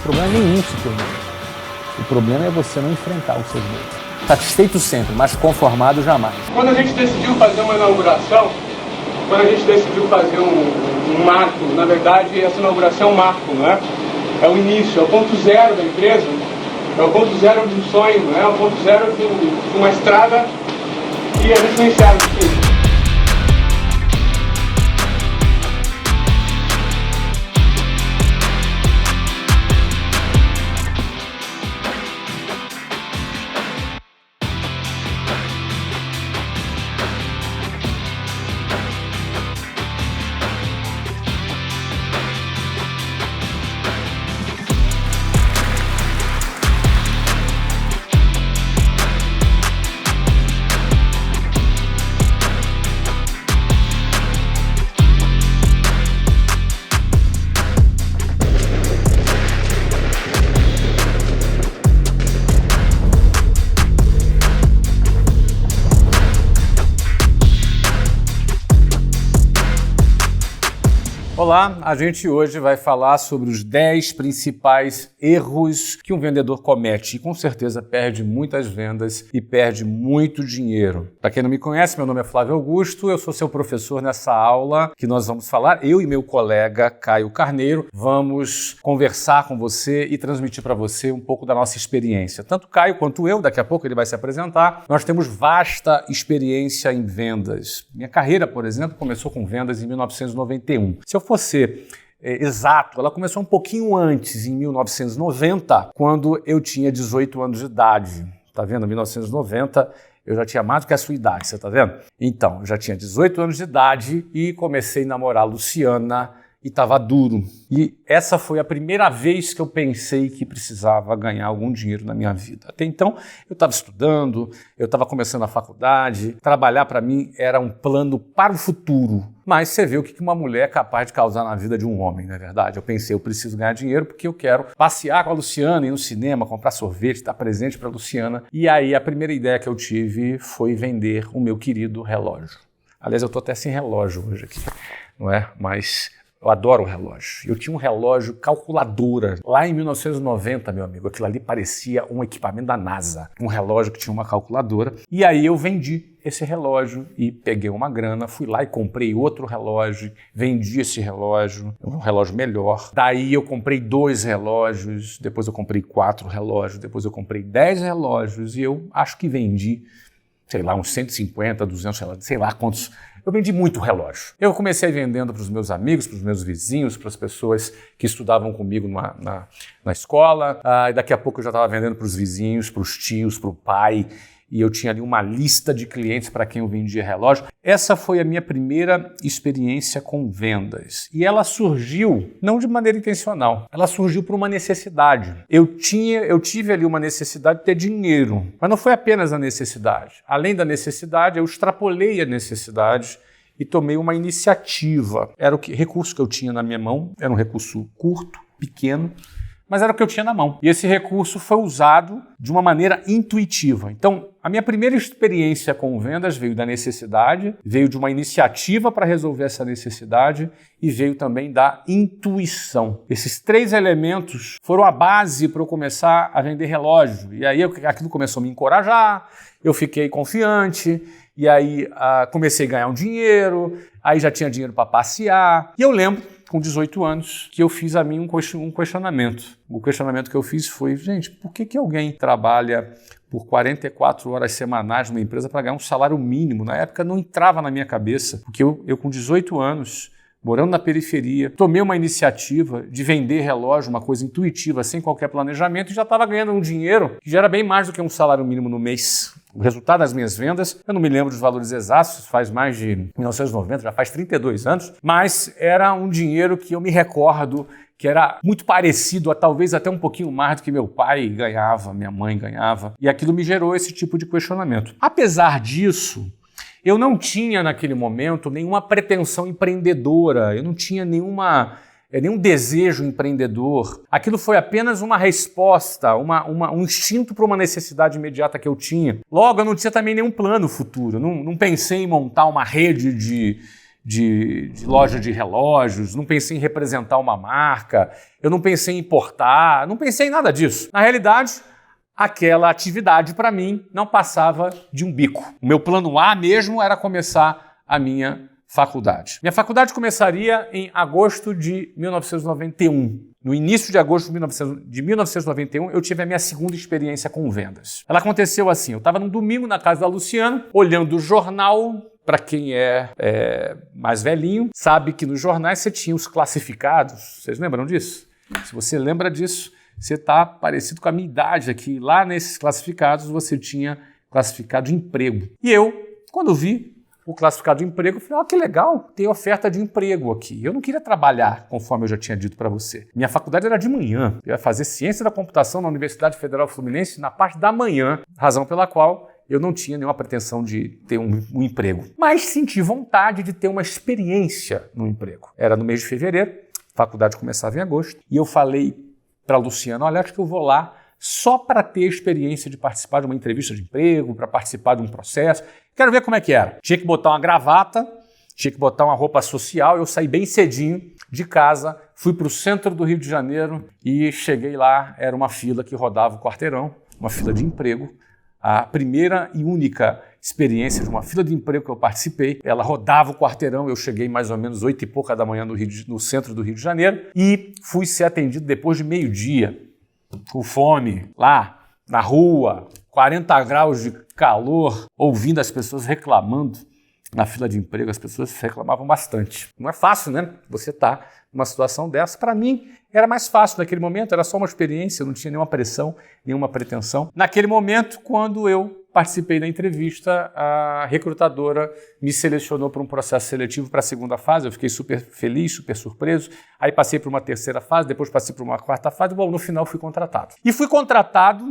problema é nenhum se ter medo. O problema é você não enfrentar os seus medos. Satisfeito sempre, mas conformado jamais. Quando a gente decidiu fazer uma inauguração, quando a gente decidiu fazer um marco, na verdade essa inauguração é um marco, não é? É o início, é o ponto zero da empresa, é o ponto zero de um sonho, não é? É o ponto zero de uma estrada que a gente não enxerga o fim. Olá, a gente hoje vai falar sobre os 10 principais erros que um vendedor comete e com certeza perde muitas vendas e perde muito dinheiro. Para quem não me conhece, meu nome é Flávio Augusto, eu sou seu professor nessa aula que nós vamos falar, eu e meu colega Caio Carneiro, vamos conversar com você e transmitir para você um pouco da nossa experiência. Tanto Caio quanto eu, daqui a pouco ele vai se apresentar, nós temos vasta experiência em vendas. Minha carreira, por exemplo, começou com vendas em 1991. Se eu fosse exato, ela começou um pouquinho antes, em 1990, quando eu tinha 18 anos de idade. Tá vendo? Em 1990 eu já tinha mais do que a sua idade, você tá vendo? Então, eu já tinha 18 anos de idade e comecei a namorar a Luciana e estava duro. E essa foi a primeira vez que eu pensei que precisava ganhar algum dinheiro na minha vida. Até então, eu estava estudando, eu estava começando a faculdade, trabalhar para mim era um plano para o futuro. Mas você vê o que uma mulher é capaz de causar na vida de um homem, não é verdade? Eu pensei, eu preciso ganhar dinheiro porque eu quero passear com a Luciana, ir no cinema, comprar sorvete, estar presente para a Luciana. E aí a primeira ideia que eu tive foi vender o meu querido relógio. Aliás, eu estou até sem relógio hoje aqui, não é? Mas eu adoro o relógio. Eu tinha um relógio calculadora. Lá em 1990, meu amigo, aquilo ali parecia um equipamento da NASA. Um relógio que tinha uma calculadora. E aí eu vendi esse relógio e peguei uma grana, fui lá e comprei outro relógio, vendi esse relógio, um relógio melhor. Daí eu comprei 2 relógios, depois eu comprei 4 relógios, depois eu comprei 10 relógios e eu acho que vendi, sei lá, uns 150, 200 relógios, sei lá quantos. Eu vendi muito relógio. Eu comecei vendendo para os meus amigos, para os meus vizinhos, para as pessoas que estudavam comigo na escola. E daqui a pouco eu já estava vendendo para os vizinhos, para os tios, para o pai. E eu tinha ali uma lista de clientes para quem eu vendia relógio. Essa foi a minha primeira experiência com vendas. E ela surgiu não de maneira intencional, ela surgiu por uma necessidade. Eu tive ali uma necessidade de ter dinheiro, mas não foi apenas a necessidade. Além da necessidade, eu extrapolei a necessidade e tomei uma iniciativa. Era o recurso que eu tinha na minha mão, era um recurso curto, pequeno, mas era o que eu tinha na mão. E esse recurso foi usado de uma maneira intuitiva. Então, a minha primeira experiência com vendas veio da necessidade, veio de uma iniciativa para resolver essa necessidade e veio também da intuição. Esses 3 elementos foram a base para eu começar a vender relógio. E aí aquilo começou a me encorajar, eu fiquei confiante, e aí comecei a ganhar um dinheiro, aí já tinha dinheiro para passear. E eu lembro, com 18 anos, que eu fiz a mim um questionamento. O questionamento que eu fiz foi, gente, por que alguém trabalha por 44 horas semanais numa empresa para ganhar um salário mínimo? Na época não entrava na minha cabeça, porque eu com 18 anos, morando na periferia, tomei uma iniciativa de vender relógio, uma coisa intuitiva, sem qualquer planejamento, e já estava ganhando um dinheiro que já era bem mais do que um salário mínimo no mês. O resultado das minhas vendas, eu não me lembro dos valores exatos, faz mais de 1990, já faz 32 anos, mas era um dinheiro que eu me recordo que era muito parecido a talvez até um pouquinho mais do que meu pai ganhava, minha mãe ganhava, e aquilo me gerou esse tipo de questionamento. Apesar disso, eu não tinha naquele momento nenhuma pretensão empreendedora, eu não tinha nenhum desejo empreendedor. Aquilo foi apenas uma resposta, um instinto para uma necessidade imediata que eu tinha. Logo, eu não tinha também nenhum plano futuro, não pensei em montar uma rede de loja de relógios, não pensei em representar uma marca, eu não pensei em importar, não pensei em nada disso. Na realidade, aquela atividade para mim não passava de um bico. O meu plano A mesmo era começar a minha faculdade. Minha faculdade começaria em agosto de 1991. No início de agosto de 1991, eu tive a minha segunda experiência com vendas. Ela aconteceu assim, eu estava num domingo na casa da Luciana, olhando o jornal. Para quem é mais velhinho, sabe que nos jornais você tinha os classificados. Vocês lembram disso? Se você lembra disso, você está parecido com a minha idade aqui. Lá nesses classificados você tinha classificado de emprego. E eu, quando vi o classificado de emprego, falei, que legal, tem oferta de emprego aqui. Eu não queria trabalhar, conforme eu já tinha dito para você. Minha faculdade era de manhã. Eu ia fazer ciência da computação na Universidade Federal Fluminense na parte da manhã, razão pela qual eu não tinha nenhuma pretensão de ter um emprego. Mas senti vontade de ter uma experiência no emprego. Era no mês de fevereiro, a faculdade começava em agosto, e eu falei para a Luciana, olha, acho que eu vou lá só para ter a experiência de participar de uma entrevista de emprego, para participar de um processo. Quero ver como é que era. Tinha que botar uma gravata, tinha que botar uma roupa social. Eu saí bem cedinho de casa, fui para o centro do Rio de Janeiro e cheguei lá, era uma fila que rodava o quarteirão, uma fila de emprego. A primeira e única experiência de uma fila de emprego que eu participei, ela rodava o quarteirão, eu cheguei mais ou menos 8 e pouca da manhã no centro do Rio de Janeiro e fui ser atendido depois de meio-dia, com fome, lá na rua, 40 graus de calor, ouvindo as pessoas reclamando na fila de emprego, as pessoas reclamavam bastante. Não é fácil, né? Você tá numa situação dessa. Para mim, era mais fácil naquele momento, era só uma experiência, eu não tinha nenhuma pressão, nenhuma pretensão. Naquele momento, quando eu participei da entrevista, a recrutadora me selecionou para um processo seletivo para a segunda fase, eu fiquei super feliz, super surpreso, aí passei para uma terceira fase, depois passei para uma quarta fase, bom, no final fui contratado. E fui contratado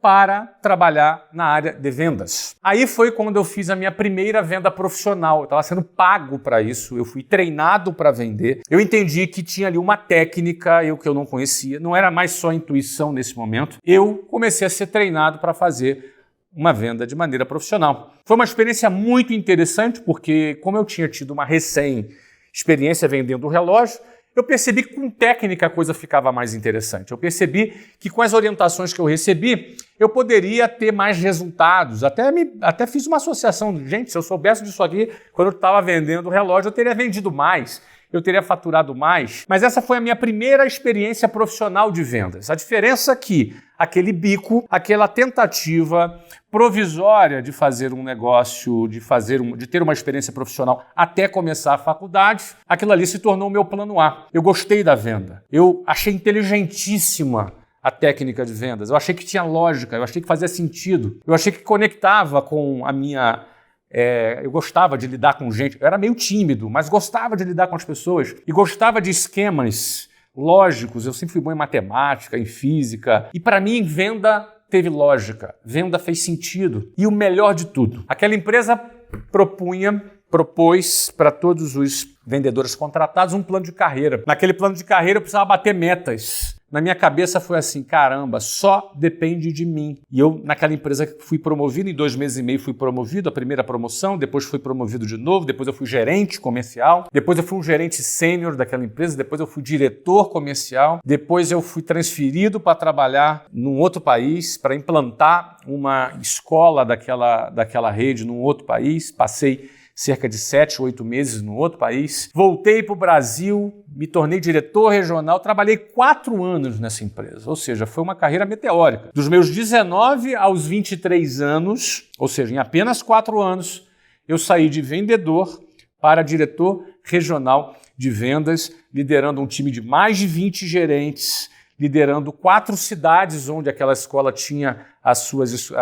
para trabalhar na área de vendas. Aí foi quando eu fiz a minha primeira venda profissional. Eu estava sendo pago para isso, eu fui treinado para vender. Eu entendi que tinha ali uma técnica que eu não conhecia, não era mais só intuição nesse momento. Eu comecei a ser treinado para fazer uma venda de maneira profissional. Foi uma experiência muito interessante porque, como eu tinha tido uma recém-experiência vendendo o relógio, eu percebi que com técnica a coisa ficava mais interessante. Eu percebi que com as orientações que eu recebi, eu poderia ter mais resultados. Até fiz uma associação. Gente, se eu soubesse disso aqui, quando eu estava vendendo o relógio, eu teria vendido mais, eu teria faturado mais. Mas essa foi a minha primeira experiência profissional de vendas. A diferença é que aquele bico, aquela tentativa provisória de fazer um negócio, de ter uma experiência profissional até começar a faculdade, aquilo ali se tornou o meu plano A. Eu gostei da venda. Eu achei inteligentíssima a técnica de vendas. Eu achei que tinha lógica, eu achei que fazia sentido. Eu achei que conectava com a minha... eu gostava de lidar com gente. Eu era meio tímido, mas gostava de lidar com as pessoas e gostava de esquemas lógicos. Eu sempre fui bom em matemática, em física. E para mim, venda teve lógica, venda fez sentido. E o melhor de tudo, aquela empresa propôs para todos os vendedores contratados um plano de carreira. Naquele plano de carreira eu precisava bater metas. Na minha cabeça foi assim, caramba, só depende de mim. E eu, naquela empresa, fui promovido, em 2 meses e meio fui promovido, a primeira promoção, depois fui promovido de novo, depois eu fui gerente comercial, depois eu fui um gerente sênior daquela empresa, depois eu fui diretor comercial, depois eu fui transferido para trabalhar num outro país, para implantar uma escola daquela rede num outro país, passei cerca de 7, 8 meses no outro país. Voltei para o Brasil, me tornei diretor regional, trabalhei 4 anos nessa empresa, ou seja, foi uma carreira meteórica. Dos meus 19 aos 23 anos, ou seja, em apenas 4 anos, eu saí de vendedor para diretor regional de vendas, liderando um time de mais de 20 gerentes, liderando 4 cidades onde aquela escola tinha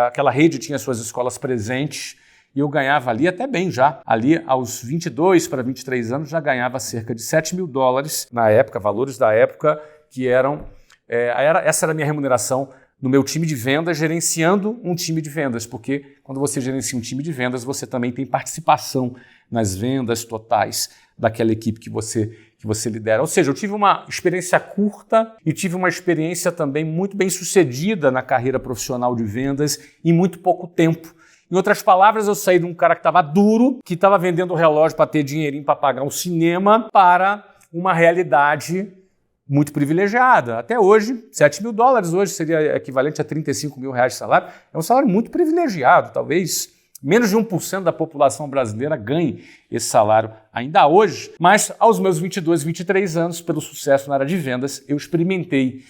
aquela rede tinha suas escolas presentes. E eu ganhava ali até bem já. Ali, aos 22 para 23 anos, já ganhava cerca de $7 mil na época, valores da época, que eram... essa era a minha remuneração no meu time de vendas, gerenciando um time de vendas, porque quando você gerencia um time de vendas, você também tem participação nas vendas totais daquela equipe que você lidera. Ou seja, eu tive uma experiência curta e tive uma experiência também muito bem sucedida na carreira profissional de vendas em muito pouco tempo. Em outras palavras, eu saí de um cara que estava duro, que estava vendendo o relógio para ter dinheirinho para pagar um cinema, para uma realidade muito privilegiada. Até hoje, $7.000 hoje seria equivalente a R$35.000 de salário. É um salário muito privilegiado, talvez menos de 1% da população brasileira ganhe esse salário ainda hoje, mas aos meus 22, 23 anos, pelo sucesso na área de vendas, eu experimentei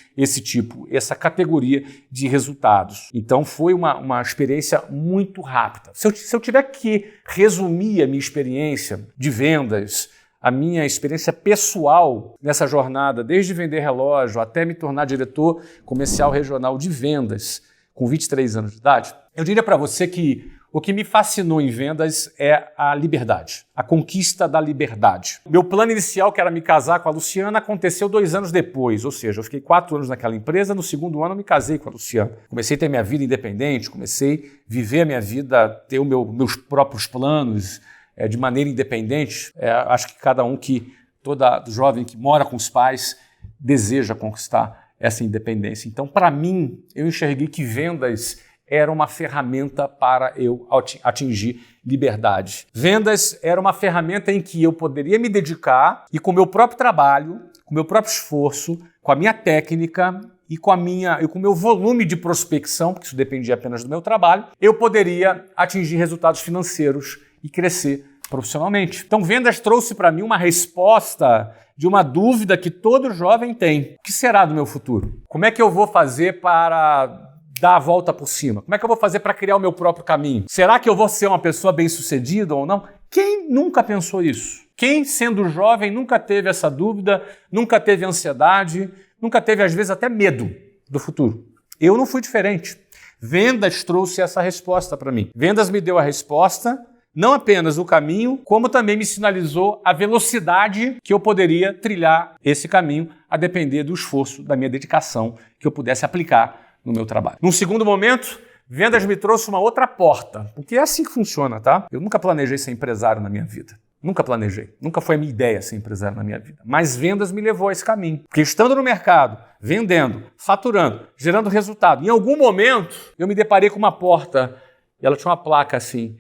essa categoria de resultados. Então foi uma experiência muito rápida. Se eu tiver que resumir a minha experiência de vendas, a minha experiência pessoal nessa jornada, desde vender relógio até me tornar diretor comercial regional de vendas, com 23 anos de idade, eu diria para você que o que me fascinou em vendas é a liberdade, a conquista da liberdade. Meu plano inicial, que era me casar com a Luciana, aconteceu 2 anos depois, ou seja, eu fiquei 4 anos naquela empresa, no segundo ano eu me casei com a Luciana. Comecei a ter minha vida independente, comecei a viver a minha vida, ter meus próprios planos de maneira independente. Acho que toda jovem que mora com os pais deseja conquistar essa independência. Então, para mim, eu enxerguei que vendas era uma ferramenta para eu atingir liberdade. Vendas era uma ferramenta em que eu poderia me dedicar e com o meu próprio trabalho, com o meu próprio esforço, com a minha técnica e com o meu volume de prospecção, porque isso dependia apenas do meu trabalho, eu poderia atingir resultados financeiros e crescer profissionalmente. Então, vendas trouxe para mim uma resposta de uma dúvida que todo jovem tem. O que será do meu futuro? Como é que eu vou fazer para dar a volta por cima? Como é que eu vou fazer para criar o meu próprio caminho? Será que eu vou ser uma pessoa bem-sucedida ou não? Quem nunca pensou isso? Quem, sendo jovem, nunca teve essa dúvida, nunca teve ansiedade, nunca teve, às vezes, até medo do futuro? Eu não fui diferente. Vendas trouxe essa resposta para mim. Vendas me deu a resposta, não apenas o caminho, como também me sinalizou a velocidade que eu poderia trilhar esse caminho, a depender do esforço, da minha dedicação, que eu pudesse aplicar no meu trabalho. Num segundo momento, vendas me trouxe uma outra porta, porque é assim que funciona, tá? Eu nunca planejei ser empresário na minha vida. Nunca planejei. Nunca foi a minha ideia ser empresário na minha vida. Mas vendas me levou a esse caminho. Porque estando no mercado, vendendo, faturando, gerando resultado, em algum momento eu me deparei com uma porta e ela tinha uma placa assim,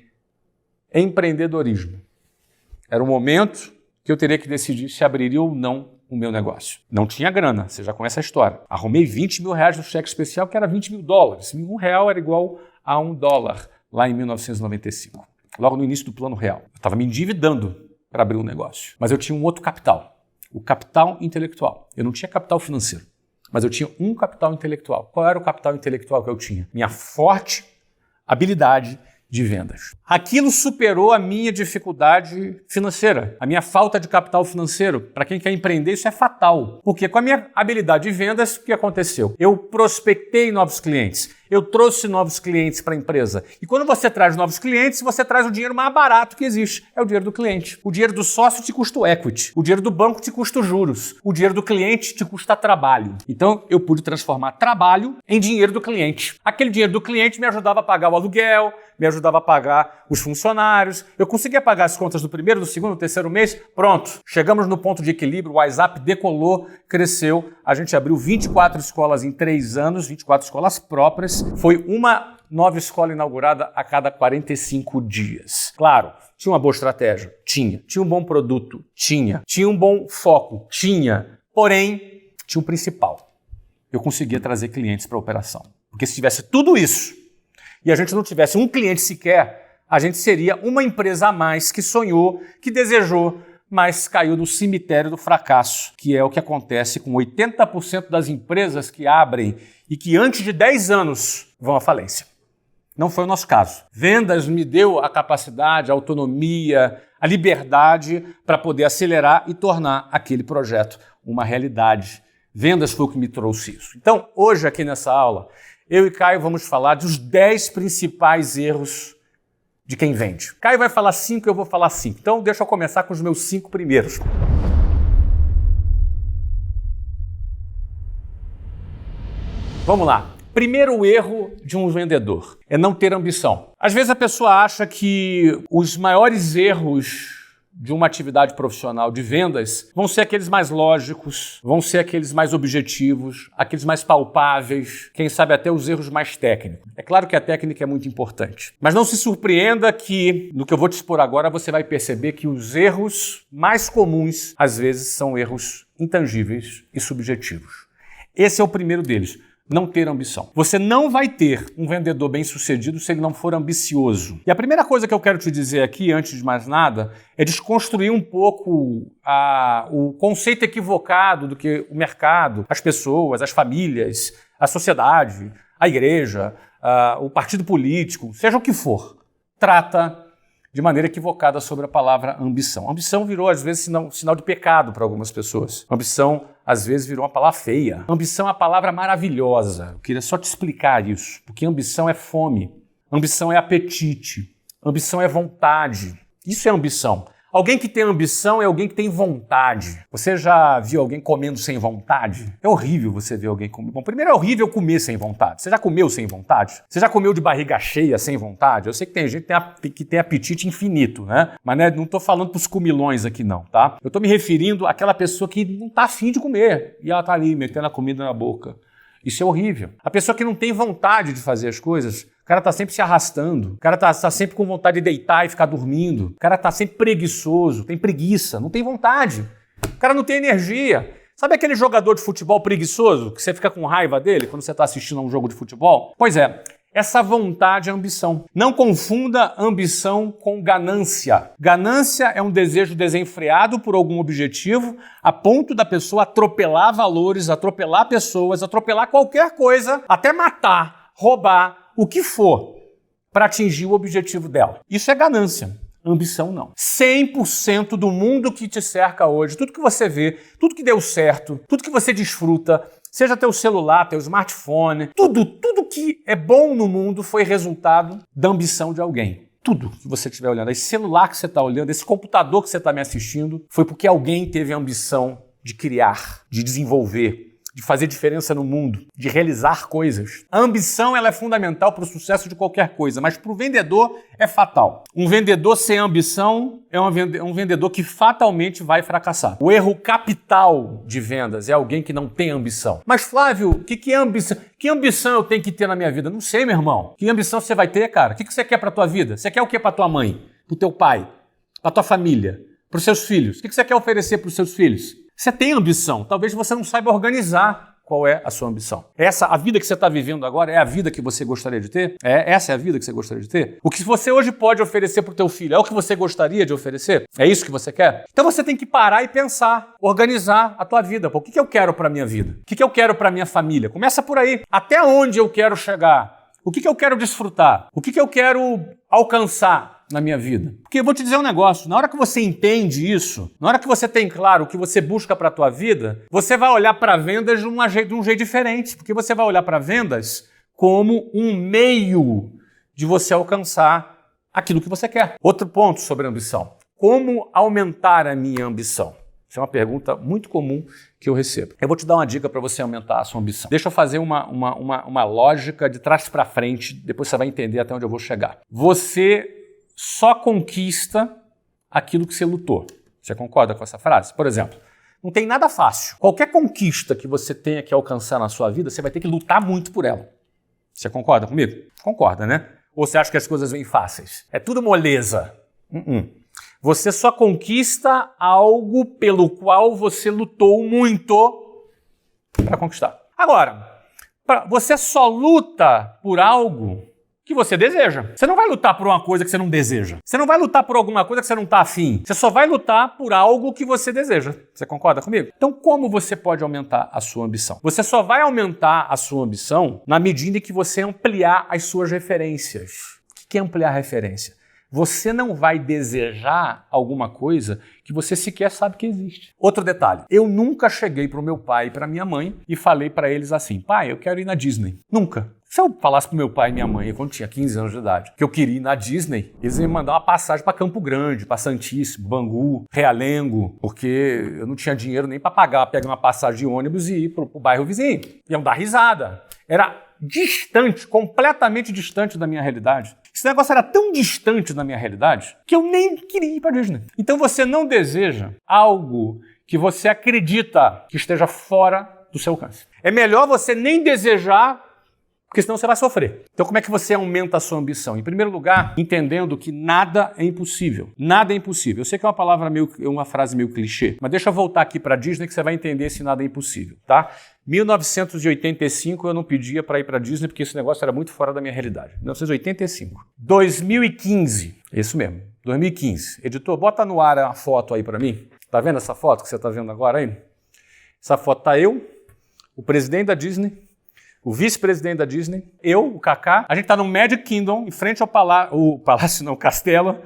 empreendedorismo. Era o momento que eu teria que decidir se abriria ou não o meu negócio. Não tinha grana, você já conhece a história. Arrumei R$20.000 no cheque especial, que era $20.000. R$1 era igual a $1 lá em 1995. Logo no início do plano real. Eu estava me endividando para abrir um negócio. Mas eu tinha um outro capital, o capital intelectual. Eu não tinha capital financeiro, mas eu tinha um capital intelectual. Qual era o capital intelectual que eu tinha? Minha forte habilidade de vendas. Aquilo superou a minha dificuldade financeira, a minha falta de capital financeiro. Para quem quer empreender, isso é fatal. Porque com a minha habilidade de vendas, o que aconteceu? Eu prospectei novos clientes. Eu trouxe novos clientes para a empresa. E quando você traz novos clientes, você traz o dinheiro mais barato que existe. É o dinheiro do cliente. O dinheiro do sócio te custa o equity. O dinheiro do banco te custa os juros. O dinheiro do cliente te custa trabalho. Então, eu pude transformar trabalho em dinheiro do cliente. Aquele dinheiro do cliente me ajudava a pagar o aluguel, me ajudava a pagar os funcionários. Eu conseguia pagar as contas do primeiro, do segundo, do terceiro mês. Pronto. Chegamos no ponto de equilíbrio. O WhatsApp decolou, cresceu. A gente abriu 24 escolas em 3 anos, 24 escolas próprias. Foi uma nova escola inaugurada a cada 45 dias. Claro, tinha uma boa estratégia? Tinha. Tinha um bom produto? Tinha. Tinha um bom foco? Tinha. Porém, tinha um principal. Eu conseguia trazer clientes para a operação. Porque se tivesse tudo isso e a gente não tivesse um cliente sequer, a gente seria uma empresa a mais que sonhou, que desejou, mas caiu no cemitério do fracasso, que é o que acontece com 80% das empresas que abrem e que antes de 10 anos vão à falência. Não foi o nosso caso. Vendas me deu a capacidade, a autonomia, a liberdade para poder acelerar e tornar aquele projeto uma realidade. Vendas foi o que me trouxe isso. Então, hoje aqui nessa aula, eu e Caio vamos falar dos 10 principais erros de quem vende. Caio vai falar 5, eu vou falar 5. Então, deixa eu começar com os meus 5 primeiros. Vamos lá. Primeiro erro de um vendedor é não ter ambição. Às vezes a pessoa acha que os maiores erros de uma atividade profissional de vendas vão ser aqueles mais lógicos, vão ser aqueles mais objetivos, aqueles mais palpáveis, quem sabe até os erros mais técnicos. É claro que a técnica é muito importante, mas não se surpreenda que, no que eu vou te expor agora, você vai perceber que os erros mais comuns, às vezes, são erros intangíveis e subjetivos. Esse é o primeiro deles. Não ter ambição. Você não vai ter um vendedor bem-sucedido se ele não for ambicioso. E a primeira coisa que eu quero te dizer aqui, antes de mais nada, é desconstruir um pouco o conceito equivocado do que o mercado, as pessoas, as famílias, a sociedade, a igreja, o partido político, seja o que for, trata de maneira equivocada sobre a palavra ambição. Ambição virou, às vezes, sinal de pecado para algumas pessoas. Ambição, às vezes, virou uma palavra feia. Ambição é uma palavra maravilhosa. Eu queria só te explicar isso, porque ambição é fome, ambição é apetite, ambição é vontade. Isso é ambição. Alguém que tem ambição é alguém que tem vontade. Você já viu alguém comendo sem vontade? É horrível você ver alguém comer. Bom, primeiro é horrível comer sem vontade. Você já comeu sem vontade? Você já comeu de barriga cheia sem vontade? Eu sei que tem gente que tem apetite infinito, né? Mas né, não estou falando pros comilões aqui não, tá? Eu estou me referindo àquela pessoa que não está afim de comer e ela está ali metendo a comida na boca. Isso é horrível. A pessoa que não tem vontade de fazer as coisas, o cara tá sempre se arrastando, o cara tá sempre com vontade de deitar e ficar dormindo, o cara tá sempre preguiçoso, tem preguiça, não tem vontade, o cara não tem energia. Sabe aquele jogador de futebol preguiçoso, que você fica com raiva dele quando você tá assistindo a um jogo de futebol? Pois é. Essa vontade é ambição. Não confunda ambição com ganância. Ganância é um desejo desenfreado por algum objetivo a ponto da pessoa atropelar valores, atropelar pessoas, atropelar qualquer coisa, até matar, roubar, o que for, para atingir o objetivo dela. Isso é ganância. Ambição não. 100% do mundo que te cerca hoje, tudo que você vê, tudo que deu certo, tudo que você desfruta, seja teu celular, teu smartphone, tudo que é bom no mundo foi resultado da ambição de alguém. Tudo que você estiver olhando, esse celular que você está olhando, esse computador que você está me assistindo, foi porque alguém teve a ambição de criar, de desenvolver, de fazer diferença no mundo, de realizar coisas. A ambição ela é fundamental para o sucesso de qualquer coisa, mas para o vendedor é fatal. Um vendedor sem ambição é um vendedor que fatalmente vai fracassar. O erro capital de vendas é alguém que não tem ambição. Mas Flávio, o que é ambição? Que ambição eu tenho que ter na minha vida? Não sei, meu irmão. Que ambição você vai ter, cara? O que você quer para a tua vida? Você quer o que para tua mãe? Para o teu pai? Para tua família? Para os seus filhos? O que você quer oferecer para os seus filhos? Você tem ambição, talvez você não saiba organizar qual é a sua ambição. A vida que você está vivendo agora é a vida que você gostaria de ter? Essa é a vida que você gostaria de ter? O que você hoje pode oferecer para o teu filho é o que você gostaria de oferecer? É isso que você quer? Então você tem que parar e pensar, organizar a tua vida. O que eu quero para a minha vida? O que eu quero para a minha família? Começa por aí. Até onde eu quero chegar? O que eu quero desfrutar? O que eu quero alcançar na minha vida? Porque eu vou te dizer um negócio, na hora que você entende isso, na hora que você tem claro o que você busca para a tua vida, você vai olhar para vendas de um jeito diferente, porque você vai olhar para vendas como um meio de você alcançar aquilo que você quer. Outro ponto sobre ambição. Como aumentar a minha ambição? Isso é uma pergunta muito comum que eu recebo. Eu vou te dar uma dica para você aumentar a sua ambição. Deixa eu fazer uma lógica de trás para frente, depois você vai entender até onde eu vou chegar. Você só conquista aquilo que você lutou. Você concorda com essa frase? Por exemplo, não tem nada fácil. Qualquer conquista que você tenha que alcançar na sua vida, você vai ter que lutar muito por ela. Você concorda comigo? Concorda, né? Ou você acha que as coisas vêm fáceis? É tudo moleza. Você só conquista algo pelo qual você lutou muito para conquistar. Agora, você só luta por algo que você deseja. Você não vai lutar por uma coisa que você não deseja. Você não vai lutar por alguma coisa que você não está afim. Você só vai lutar por algo que você deseja. Você concorda comigo? Então, como você pode aumentar a sua ambição? Você só vai aumentar a sua ambição na medida em que você ampliar as suas referências. O que é ampliar a referência? Você não vai desejar alguma coisa que você sequer sabe que existe. Outro detalhe, eu nunca cheguei para o meu pai e para minha mãe e falei para eles assim, pai, eu quero ir na Disney. Nunca. Se eu falasse para meu pai e minha mãe, quando tinha 15 anos de idade, que eu queria ir na Disney, eles iam me mandar uma passagem para Campo Grande, para Santíssimo, Bangu, Realengo, porque eu não tinha dinheiro nem para pegar uma passagem de ônibus e ir para o bairro vizinho. Iam dar risada. Era distante, completamente distante da minha realidade. Esse negócio era tão distante da minha realidade que eu nem queria ir para Disney. Então você não deseja algo que você acredita que esteja fora do seu alcance. É melhor você nem desejar, porque senão você vai sofrer. Então como é que você aumenta a sua ambição? Em primeiro lugar, entendendo que nada é impossível. Nada é impossível. Eu sei que é uma frase meio clichê, mas deixa eu voltar aqui para Disney que você vai entender se nada é impossível, tá? 1985 eu não pedia para ir para Disney porque esse negócio era muito fora da minha realidade. 1985. 2015, isso mesmo, 2015. Editor, bota no ar a foto aí para mim. Tá vendo essa foto que você tá vendo agora aí? Essa foto tá eu, o presidente da Disney, o vice-presidente da Disney, eu, o Kaká. A gente tá no Magic Kingdom, em frente ao castelo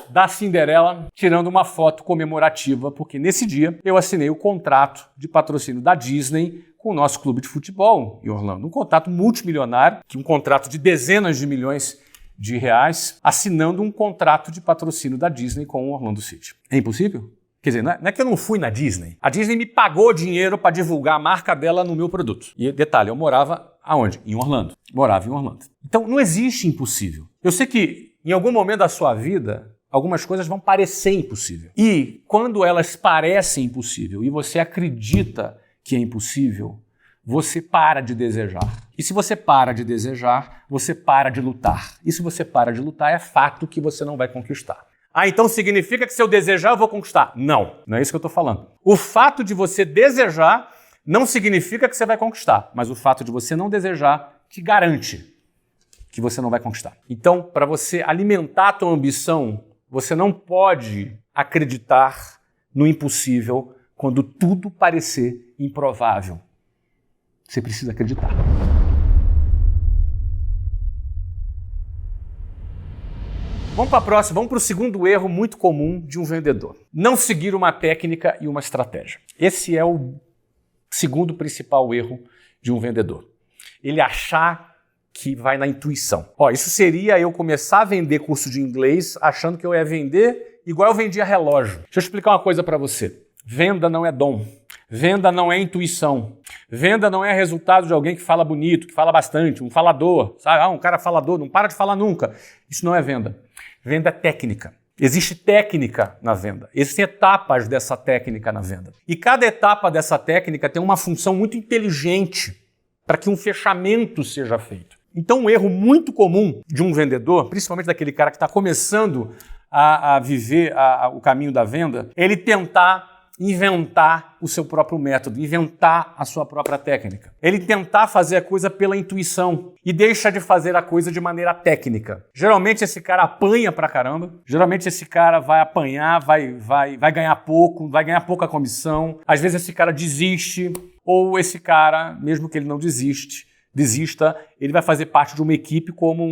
da Cinderela, tirando uma foto comemorativa, porque nesse dia eu assinei o contrato de patrocínio da Disney com o nosso clube de futebol em Orlando. Um contrato multimilionário, um contrato de dezenas de milhões de reais, assinando um contrato de patrocínio da Disney com o Orlando City. É impossível? Quer dizer, não é que eu não fui na Disney. A Disney me pagou dinheiro para divulgar a marca dela no meu produto. E detalhe, eu morava aonde? Em Orlando. Morava em Orlando. Então não existe impossível. Eu sei que em algum momento da sua vida, algumas coisas vão parecer impossível. E quando elas parecem impossível e você acredita que é impossível, você para de desejar. E se você para de desejar, você para de lutar. E se você para de lutar, é fato que você não vai conquistar. Ah, então significa que se eu desejar eu vou conquistar? Não, não é isso que eu estou falando. O fato de você desejar não significa que você vai conquistar, mas o fato de você não desejar te garante que você não vai conquistar. Então, para você alimentar a tua ambição, você não pode acreditar no impossível quando tudo parecer improvável. Você precisa acreditar. Vamos para a próxima, vamos para o segundo erro muito comum de um vendedor. Não seguir uma técnica e uma estratégia. Esse é o segundo principal erro de um vendedor. Ele achar que vai na intuição. Isso seria eu começar a vender curso de inglês achando que eu ia vender igual eu vendia relógio. Deixa eu explicar uma coisa para você. Venda não é dom. Venda não é intuição. Venda não é resultado de alguém que fala bonito, que fala bastante, um falador. Sabe? Um cara falador, não para de falar nunca. Isso não é venda. Venda é técnica. Existe técnica na venda. Existem etapas dessa técnica na venda. E cada etapa dessa técnica tem uma função muito inteligente para que um fechamento seja feito. Então, um erro muito comum de um vendedor, principalmente daquele cara que está começando a viver o caminho da venda, é ele tentar inventar o seu próprio método, inventar a sua própria técnica. Ele tentar fazer a coisa pela intuição e deixa de fazer a coisa de maneira técnica. Geralmente esse cara apanha pra caramba, geralmente esse cara vai apanhar, vai ganhar pouco, vai ganhar pouca comissão, às vezes esse cara desiste, ou esse cara, mesmo que ele não desista, ele vai fazer parte de uma equipe como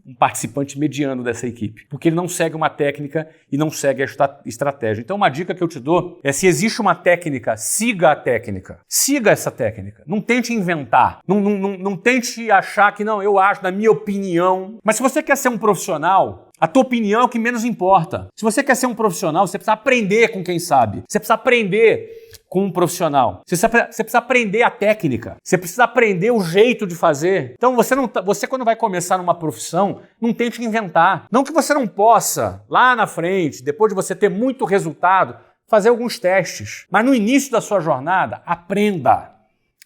um participante mediano dessa equipe, porque ele não segue uma técnica e não segue a estratégia. Então uma dica que eu te dou é, se existe uma técnica, siga a técnica. Siga essa técnica. Não tente inventar. Não tente achar que não, eu acho, na minha opinião. Mas se você quer ser um profissional, a tua opinião é o que menos importa. Se você quer ser um profissional, você precisa aprender com quem sabe. Você precisa aprender com um profissional. Você precisa aprender a técnica. Você precisa aprender o jeito de fazer. Então você quando vai começar numa profissão, não tente inventar. Não que você não possa, lá na frente, depois de você ter muito resultado, fazer alguns testes. Mas no início da sua jornada, aprenda.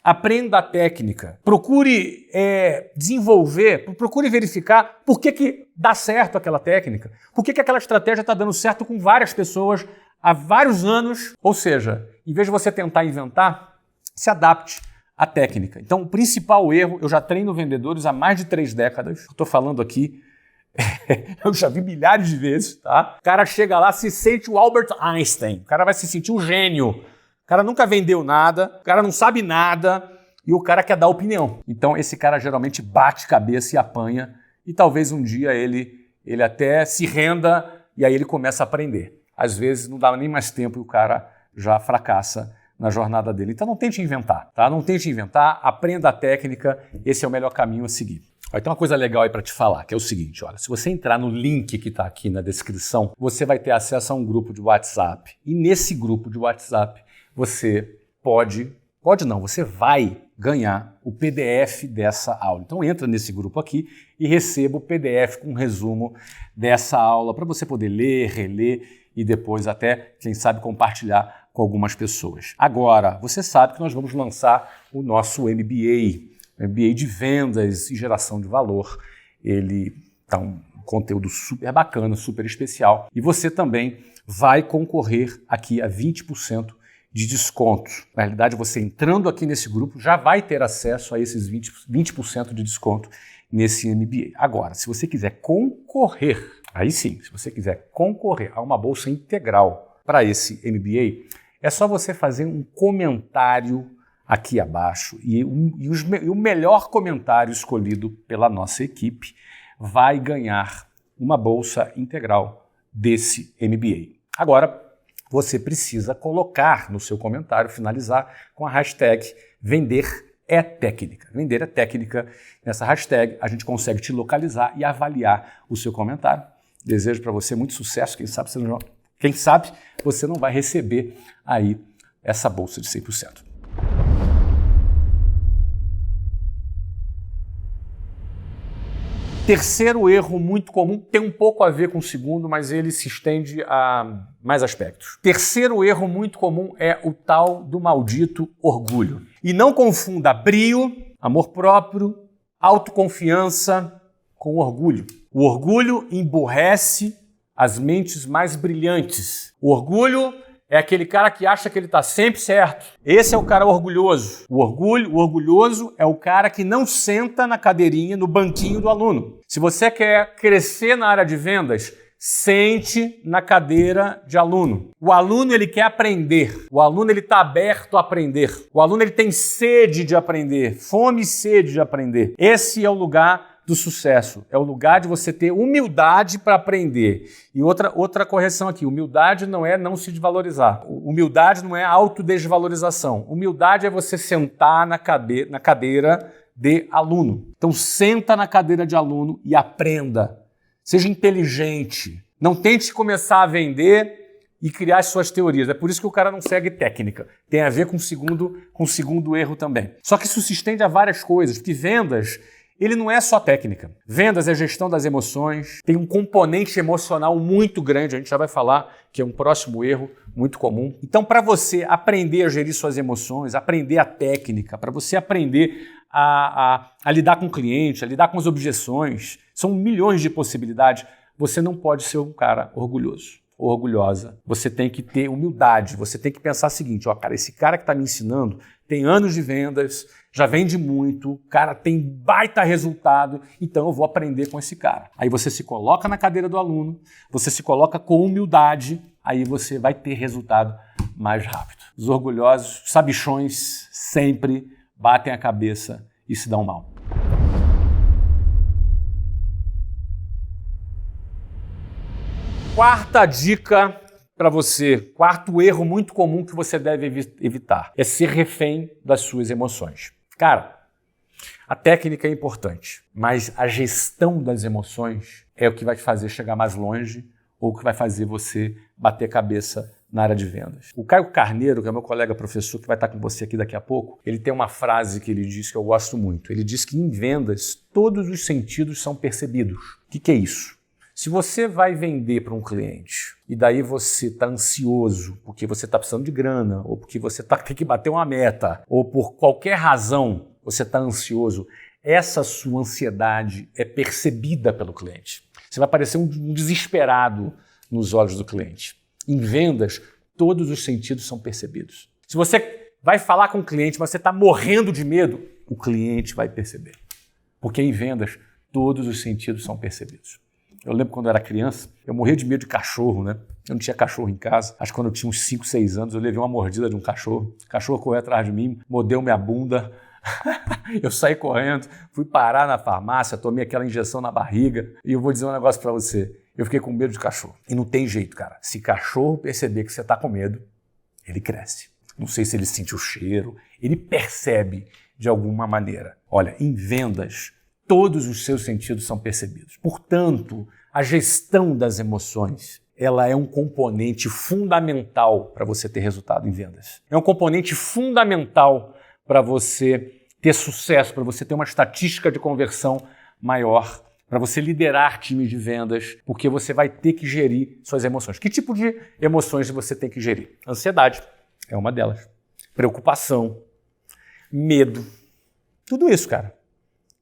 Aprenda a técnica. Procure desenvolver, procure verificar por que dá certo aquela técnica. Por que aquela estratégia está dando certo com várias pessoas há vários anos. Ou seja, em vez de você tentar inventar, se adapte à técnica. Então, o principal erro, eu já treino vendedores há mais de 3 décadas. Estou falando aqui, eu já vi milhares de vezes, tá? O cara chega lá, se sente o Albert Einstein. O cara vai se sentir um gênio. O cara nunca vendeu nada, o cara não sabe nada e o cara quer dar opinião. Então, esse cara geralmente bate cabeça e apanha e talvez um dia ele até se renda e aí ele começa a aprender. Às vezes não dá nem mais tempo e o cara já fracassa na jornada dele. Então não tente inventar, tá? Não tente inventar, aprenda a técnica, esse é o melhor caminho a seguir. Tem uma coisa legal aí para te falar, que é o seguinte, olha, se você entrar no link que está aqui na descrição, você vai ter acesso a um grupo de WhatsApp. E nesse grupo de WhatsApp, você você vai ganhar o PDF dessa aula. Então entra nesse grupo aqui e receba o PDF com um resumo dessa aula para você poder ler, reler e depois até, quem sabe, compartilhar com algumas pessoas. Agora, você sabe que nós vamos lançar o nosso MBA de vendas e geração de valor. Ele está um conteúdo super bacana, super especial. E você também vai concorrer aqui a 20% de desconto. Na realidade, você entrando aqui nesse grupo já vai ter acesso a esses 20% de desconto nesse MBA. Agora, se você quiser concorrer, aí sim, se você quiser concorrer a uma bolsa integral para esse MBA, é só você fazer um comentário aqui abaixo e o melhor comentário escolhido pela nossa equipe vai ganhar uma bolsa integral desse MBA. Agora, você precisa colocar no seu comentário, finalizar com a hashtag Vender é Técnica. Vender é Técnica. Nessa hashtag, a gente consegue te localizar e avaliar o seu comentário. Desejo para você muito sucesso. Quem sabe você não vai receber aí essa bolsa de 100%. Terceiro erro muito comum, tem um pouco a ver com o segundo, mas ele se estende a mais aspectos. Terceiro erro muito comum é o tal do maldito orgulho. E não confunda brio, amor próprio, autoconfiança com orgulho. O orgulho emburrece as mentes mais brilhantes. O orgulho é aquele cara que acha que ele está sempre certo. Esse é o cara orgulhoso. O orgulhoso é o cara que não senta na cadeirinha, no banquinho do aluno. Se você quer crescer na área de vendas, sente na cadeira de aluno. O aluno, ele quer aprender. O aluno, ele está aberto a aprender. O aluno, ele tem sede de aprender, fome e sede de aprender. Esse é o lugar do sucesso. É o lugar de você ter humildade para aprender. E outra correção aqui, humildade não é não se desvalorizar. Humildade não é autodesvalorização. Humildade é você sentar na cadeira de aluno. Então senta na cadeira de aluno e aprenda. Seja inteligente. Não tente começar a vender e criar as suas teorias. É por isso que o cara não segue técnica. Tem a ver com o segundo erro também. Só que isso se estende a várias coisas, porque vendas, ele não é só técnica. Vendas é gestão das emoções, tem um componente emocional muito grande, a gente já vai falar que é um próximo erro muito comum. Então, para você aprender a gerir suas emoções, aprender a técnica, para você aprender a lidar com o cliente, a lidar com as objeções, são milhões de possibilidades, você não pode ser um cara orgulhoso ou orgulhosa. Você tem que ter humildade, você tem que pensar o seguinte, cara, esse cara que está me ensinando tem anos de vendas, já vende muito, o cara tem baita resultado, então eu vou aprender com esse cara. Aí você se coloca na cadeira do aluno, você se coloca com humildade, aí você vai ter resultado mais rápido. Os orgulhosos, sabichões, sempre batem a cabeça e se dão mal. Quarta dica para você, quarto erro muito comum que você deve evitar, é ser refém das suas emoções. Cara, a técnica é importante, mas a gestão das emoções é o que vai te fazer chegar mais longe ou que vai fazer você bater cabeça na área de vendas. O Caio Carneiro, que é meu colega professor, que vai estar com você aqui daqui a pouco, ele tem uma frase que ele diz que eu gosto muito. Ele diz que em vendas todos os sentidos são percebidos. O que é isso? Se você vai vender para um cliente e daí você está ansioso porque você está precisando de grana ou porque você tem que bater uma meta ou por qualquer razão você está ansioso, essa sua ansiedade é percebida pelo cliente. Você vai parecer um desesperado nos olhos do cliente. Em vendas, todos os sentidos são percebidos. Se você vai falar com o cliente, mas você está morrendo de medo, o cliente vai perceber. Porque em vendas, todos os sentidos são percebidos. Eu lembro quando eu era criança, eu morria de medo de cachorro, né? Eu não tinha cachorro em casa. Acho que quando eu tinha uns 5, 6 anos, eu levei uma mordida de um cachorro. O cachorro correu atrás de mim, mordeu minha bunda. Eu saí correndo, fui parar na farmácia, tomei aquela injeção na barriga. E eu vou dizer um negócio pra você. Eu fiquei com medo de cachorro. E não tem jeito, cara. Se cachorro perceber que você tá com medo, ele cresce. Não sei se ele sente o cheiro, ele percebe de alguma maneira. Olha, em vendas, todos os seus sentidos são percebidos. Portanto, a gestão das emoções, ela é um componente fundamental para você ter resultado em vendas. É um componente fundamental para você ter sucesso, para você ter uma estatística de conversão maior, para você liderar times de vendas, porque você vai ter que gerir suas emoções. Que tipo de emoções você tem que gerir? Ansiedade é uma delas. Preocupação, medo. Tudo isso, cara.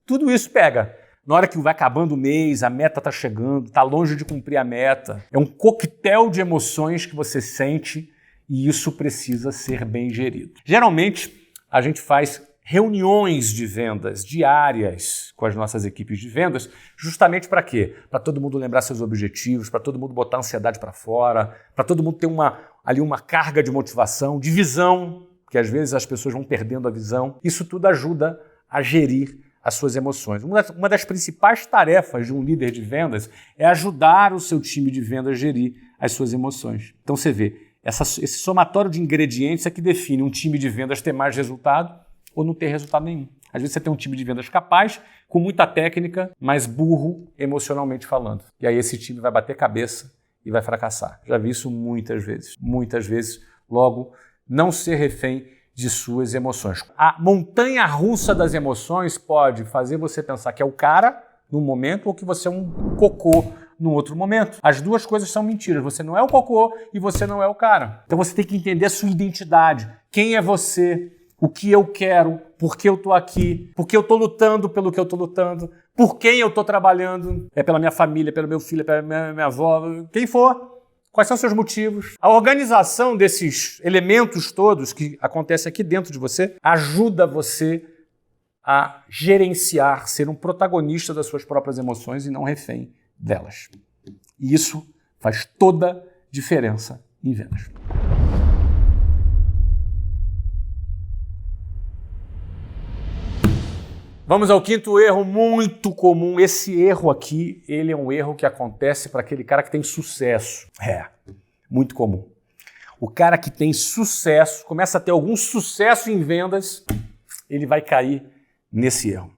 Tudo isso pega. Na hora que vai acabando o mês, a meta está chegando, está longe de cumprir a meta. É um coquetel de emoções que você sente e isso precisa ser bem gerido. Geralmente, a gente faz reuniões de vendas diárias com as nossas equipes de vendas, justamente para quê? Para todo mundo lembrar seus objetivos, para todo mundo botar a ansiedade para fora, para todo mundo ter ali uma carga de motivação, de visão, que às vezes as pessoas vão perdendo a visão. Isso tudo ajuda a gerir as suas emoções. Uma das principais tarefas de um líder de vendas é ajudar o seu time de vendas a gerir as suas emoções. Então você vê, esse somatório de ingredientes é que define um time de vendas ter mais resultado ou não ter resultado nenhum. Às vezes você tem um time de vendas capaz, com muita técnica, mas burro emocionalmente falando. E aí esse time vai bater cabeça e vai fracassar. Já vi isso muitas vezes. Muitas vezes, logo, não ser refém de suas emoções. A montanha-russa das emoções pode fazer você pensar que é o cara num momento ou que você é um cocô num outro momento. As duas coisas são mentiras. Você não é o cocô e você não é o cara. Então você tem que entender a sua identidade. Quem é você? O que eu quero? Por que eu estou aqui? Por que eu estou lutando pelo que eu estou lutando? Por quem eu estou trabalhando? É pela minha família, pelo meu filho, pela minha avó, quem for. Quais são os seus motivos? A organização desses elementos todos que acontecem aqui dentro de você ajuda você a gerenciar, ser um protagonista das suas próprias emoções e não refém delas. E isso faz toda diferença em vendas. Vamos ao quinto erro muito comum. Esse erro aqui, ele é um erro que acontece para aquele cara que tem sucesso. É, muito comum. O cara que tem sucesso, começa a ter algum sucesso em vendas, ele vai cair nesse erro.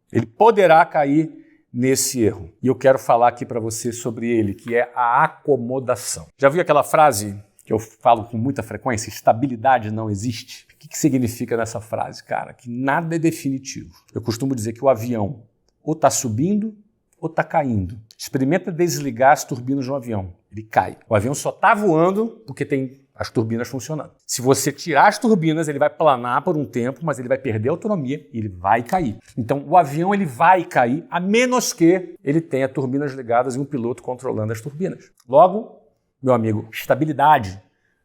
Ele poderá cair nesse erro. E eu quero falar aqui para você sobre ele, que é a acomodação. Já viu aquela frase que eu falo com muita frequência? Estabilidade não existe. O que significa nessa frase, cara? Que nada é definitivo. Eu costumo dizer que o avião ou está subindo ou está caindo. Experimenta desligar as turbinas no avião. Ele cai. O avião só está voando porque tem as turbinas funcionando. Se você tirar as turbinas, ele vai planar por um tempo, mas ele vai perder a autonomia e ele vai cair. Então, o avião ele vai cair, a menos que ele tenha turbinas ligadas e um piloto controlando as turbinas. Logo, meu amigo, estabilidade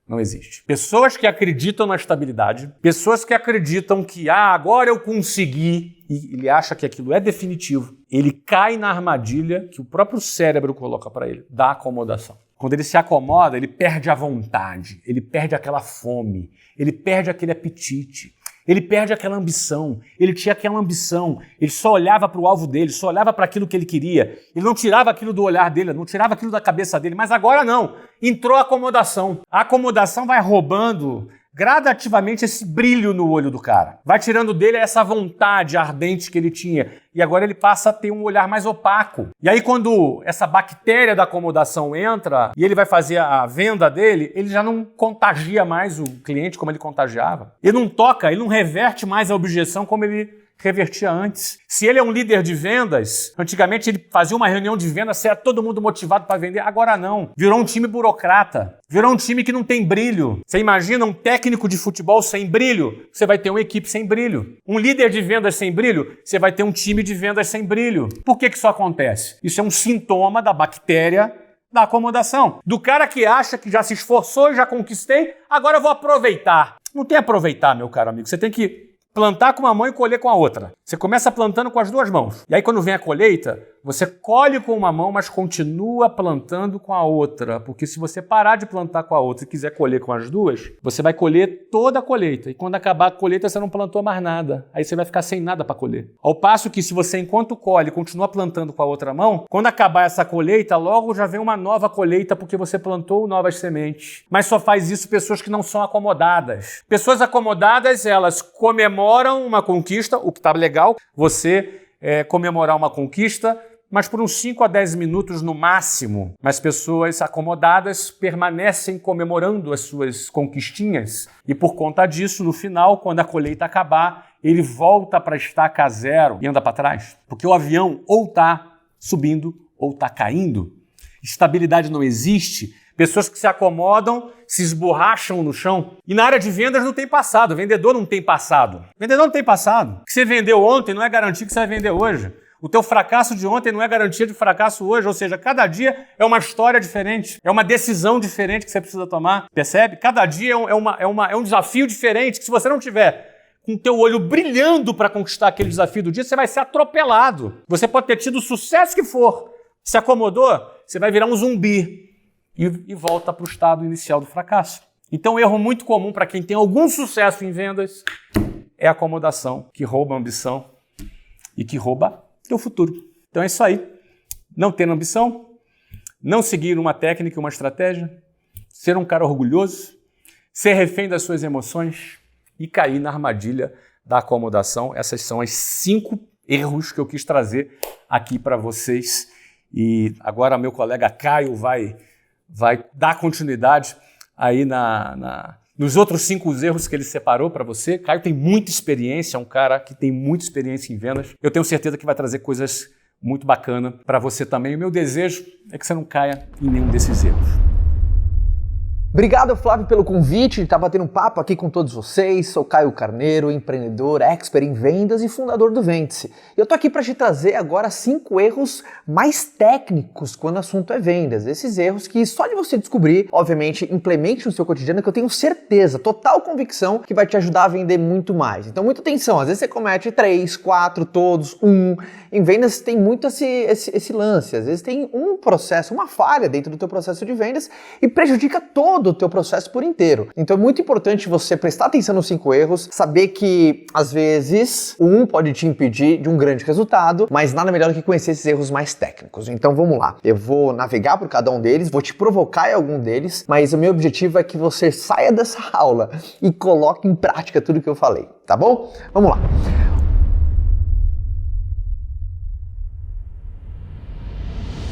não existe. Pessoas que acreditam na estabilidade, pessoas que acreditam que agora eu consegui, e ele acha que aquilo é definitivo, ele cai na armadilha que o próprio cérebro coloca para ele, da acomodação. Quando ele se acomoda, ele perde a vontade, ele perde aquela fome, ele perde aquele apetite, ele perde aquela ambição, ele tinha aquela ambição, ele só olhava para o alvo dele, só olhava para aquilo que ele queria, ele não tirava aquilo do olhar dele, não tirava aquilo da cabeça dele, mas agora não, entrou a acomodação. A acomodação vai roubando gradativamente esse brilho no olho do cara, vai tirando dele essa vontade ardente que ele tinha e agora ele passa a ter um olhar mais opaco. E aí quando essa bactéria da acomodação entra e ele vai fazer a venda dele, ele já não contagia mais o cliente como ele contagiava. Ele não toca, ele não reverte mais a objeção como ele revertia antes. Se ele é um líder de vendas, antigamente ele fazia uma reunião de vendas, saia todo mundo motivado para vender, agora não. Virou um time burocrata, virou um time que não tem brilho. Você imagina um técnico de futebol sem brilho? Você vai ter uma equipe sem brilho. Um líder de vendas sem brilho? Você vai ter um time de vendas sem brilho. Por que isso acontece? Isso é um sintoma da bactéria da acomodação. Do cara que acha que já se esforçou, já conquistei, agora eu vou aproveitar. Não tem aproveitar, meu caro amigo. Você tem que plantar com uma mão e colher com a outra. Você começa plantando com as duas mãos. E aí quando vem a colheita, você colhe com uma mão, mas continua plantando com a outra. Porque se você parar de plantar com a outra e quiser colher com as duas, você vai colher toda a colheita. E quando acabar a colheita, você não plantou mais nada. Aí você vai ficar sem nada para colher. Ao passo que se você, enquanto colhe, continua plantando com a outra mão, quando acabar essa colheita, logo já vem uma nova colheita porque você plantou novas sementes. Mas só faz isso pessoas que não são acomodadas. Pessoas acomodadas, elas comemoram uma conquista, o que está legal, você comemorar uma conquista, mas por uns 5 a 10 minutos no máximo. Mas pessoas acomodadas permanecem comemorando as suas conquistinhas e por conta disso, no final, quando a colheita acabar, ele volta para estaca zero e anda para trás? Porque o avião ou está subindo ou está caindo. Estabilidade não existe. Pessoas que se acomodam, se esborracham no chão. E na área de vendas não tem passado. O vendedor não tem passado. O vendedor não tem passado. O que você vendeu ontem não é garantia que você vai vender hoje. O teu fracasso de ontem não é garantia de fracasso hoje. Ou seja, cada dia é uma história diferente. É uma decisão diferente que você precisa tomar. Percebe? Cada dia é um desafio diferente que se você não tiver com o teu olho brilhando para conquistar aquele desafio do dia, você vai ser atropelado. Você pode ter tido o sucesso que for. Se acomodou, você vai virar um zumbi. E volta para o estado inicial do fracasso. Então, um erro muito comum para quem tem algum sucesso em vendas é a acomodação, que rouba a ambição e que rouba teu futuro. Então é isso aí. Não ter ambição, não seguir uma técnica, uma estratégia, ser um cara orgulhoso, ser refém das suas emoções e cair na armadilha da acomodação. Essas são as 5 erros que eu quis trazer aqui para vocês. E agora meu colega Caio vai dar continuidade aí nos outros 5 erros que ele separou para você. Caio tem muita experiência, é um cara que tem muita experiência em vendas. Eu tenho certeza que vai trazer coisas muito bacanas para você também. O meu desejo é que você não caia em nenhum desses erros. Obrigado, Flávio, pelo convite de estar batendo um papo aqui com todos vocês. Sou Caio Carneiro, empreendedor, expert em vendas e fundador do Vende-se. Eu tô aqui para te trazer agora 5 erros mais técnicos quando o assunto é vendas. Esses erros que só de você descobrir, obviamente, implemente no seu cotidiano, que eu tenho certeza, total convicção, que vai te ajudar a vender muito mais. Então, muita atenção. Às vezes você comete 3, 4, todos, 1. Em vendas tem muito esse lance. Às vezes tem um processo, uma falha dentro do teu processo de vendas e prejudica todo o teu processo por inteiro. Então é muito importante você prestar atenção nos 5 erros, saber que às vezes um pode te impedir de um grande resultado, mas nada melhor do que conhecer esses erros mais técnicos. Então vamos lá. Eu vou navegar por cada um deles, vou te provocar em algum deles, mas o meu objetivo é que você saia dessa aula e coloque em prática tudo que eu falei, tá bom? Vamos lá.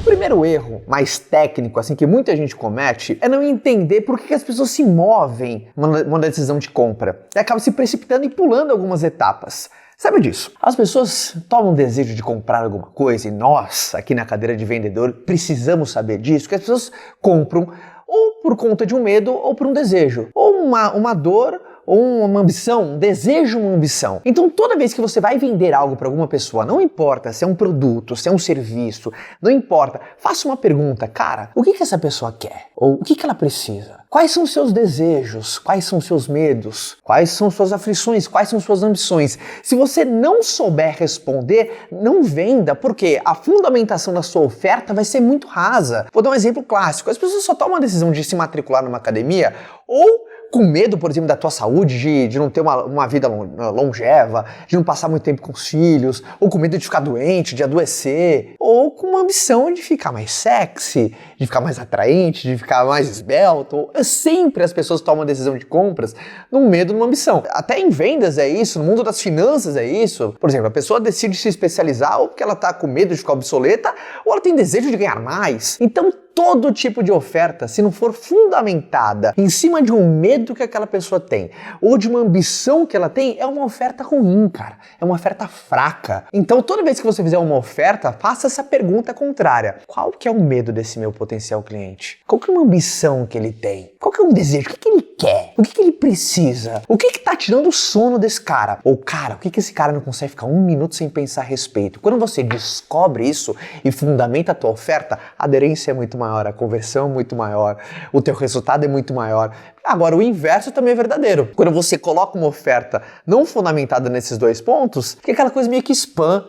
O primeiro erro, mais técnico, assim, que muita gente comete, é não entender por que as pessoas se movem numa decisão de compra. E acabam se precipitando e pulando algumas etapas. Sabe disso? As pessoas tomam desejo de comprar alguma coisa e nós, aqui na cadeira de vendedor, precisamos saber disso, que as pessoas compram ou por conta de um medo ou por um desejo, ou uma dor, ou uma ambição, um desejo, uma ambição. Então toda vez que você vai vender algo para alguma pessoa, não importa se é um produto, se é um serviço, não importa, faça uma pergunta, cara, o que essa pessoa quer? Ou o que ela precisa? Quais são os seus desejos? Quais são os seus medos? Quais são suas aflições? Quais são suas ambições? Se você não souber responder, não venda, porque a fundamentação da sua oferta vai ser muito rasa. Vou dar um exemplo clássico. As pessoas só tomam a decisão de se matricular numa academia ou com medo, por exemplo, da tua saúde, de não ter uma vida longeva, de não passar muito tempo com os filhos, ou com medo de ficar doente, de adoecer, ou com uma ambição de ficar mais sexy, de ficar mais atraente, de ficar mais esbelto. Sempre as pessoas tomam a decisão de compras num medo, numa ambição. Até em vendas é isso, no mundo das finanças é isso. Por exemplo, a pessoa decide se especializar ou porque ela tá com medo de ficar obsoleta, ou ela tem desejo de ganhar mais. Então, todo tipo de oferta, se não for fundamentada em cima de um medo que aquela pessoa tem ou de uma ambição que ela tem, é uma oferta ruim, cara. É uma oferta fraca. Então, toda vez que você fizer uma oferta, faça essa pergunta contrária. Qual que é o medo desse meu potencial cliente? Qual que é uma ambição que ele tem? Qual que é um desejo? O que ele quer? O que ele precisa? O que tá tirando o sono desse cara? Ou, cara, o que esse cara não consegue ficar 1 minuto sem pensar a respeito? Quando você descobre isso e fundamenta a tua oferta, a aderência é muito maior, a conversão é muito maior, o teu resultado é muito maior. Agora, o inverso também é verdadeiro. Quando você coloca uma oferta não fundamentada nesses 2 pontos, fica aquela coisa meio que spam,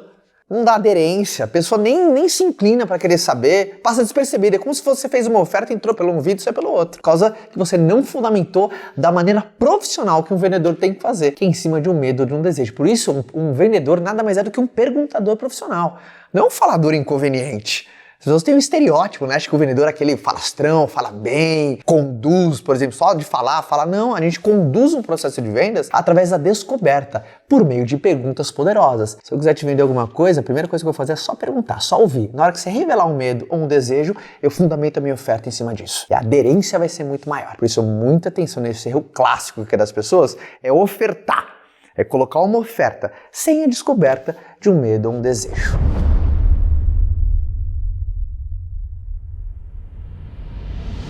não dá aderência, a pessoa nem se inclina para querer saber, passa despercebida. É como se você fez uma oferta, entrou pelo um vídeo e saiu pelo outro. Por causa que você não fundamentou da maneira profissional que um vendedor tem que fazer, que é em cima de um medo ou de um desejo. Por isso, um vendedor nada mais é do que um perguntador profissional, não um falador inconveniente. As pessoas têm um estereótipo, né? Acho que o vendedor é aquele falastrão, fala bem, conduz, por exemplo, só de falar. Não, a gente conduz um processo de vendas através da descoberta, por meio de perguntas poderosas. Se eu quiser te vender alguma coisa, a primeira coisa que eu vou fazer é só perguntar, só ouvir. Na hora que você revelar um medo ou um desejo, eu fundamento a minha oferta em cima disso. E a aderência vai ser muito maior. Por isso, muita atenção nesse erro clássico que é das pessoas, é ofertar. É colocar uma oferta sem a descoberta de um medo ou um desejo.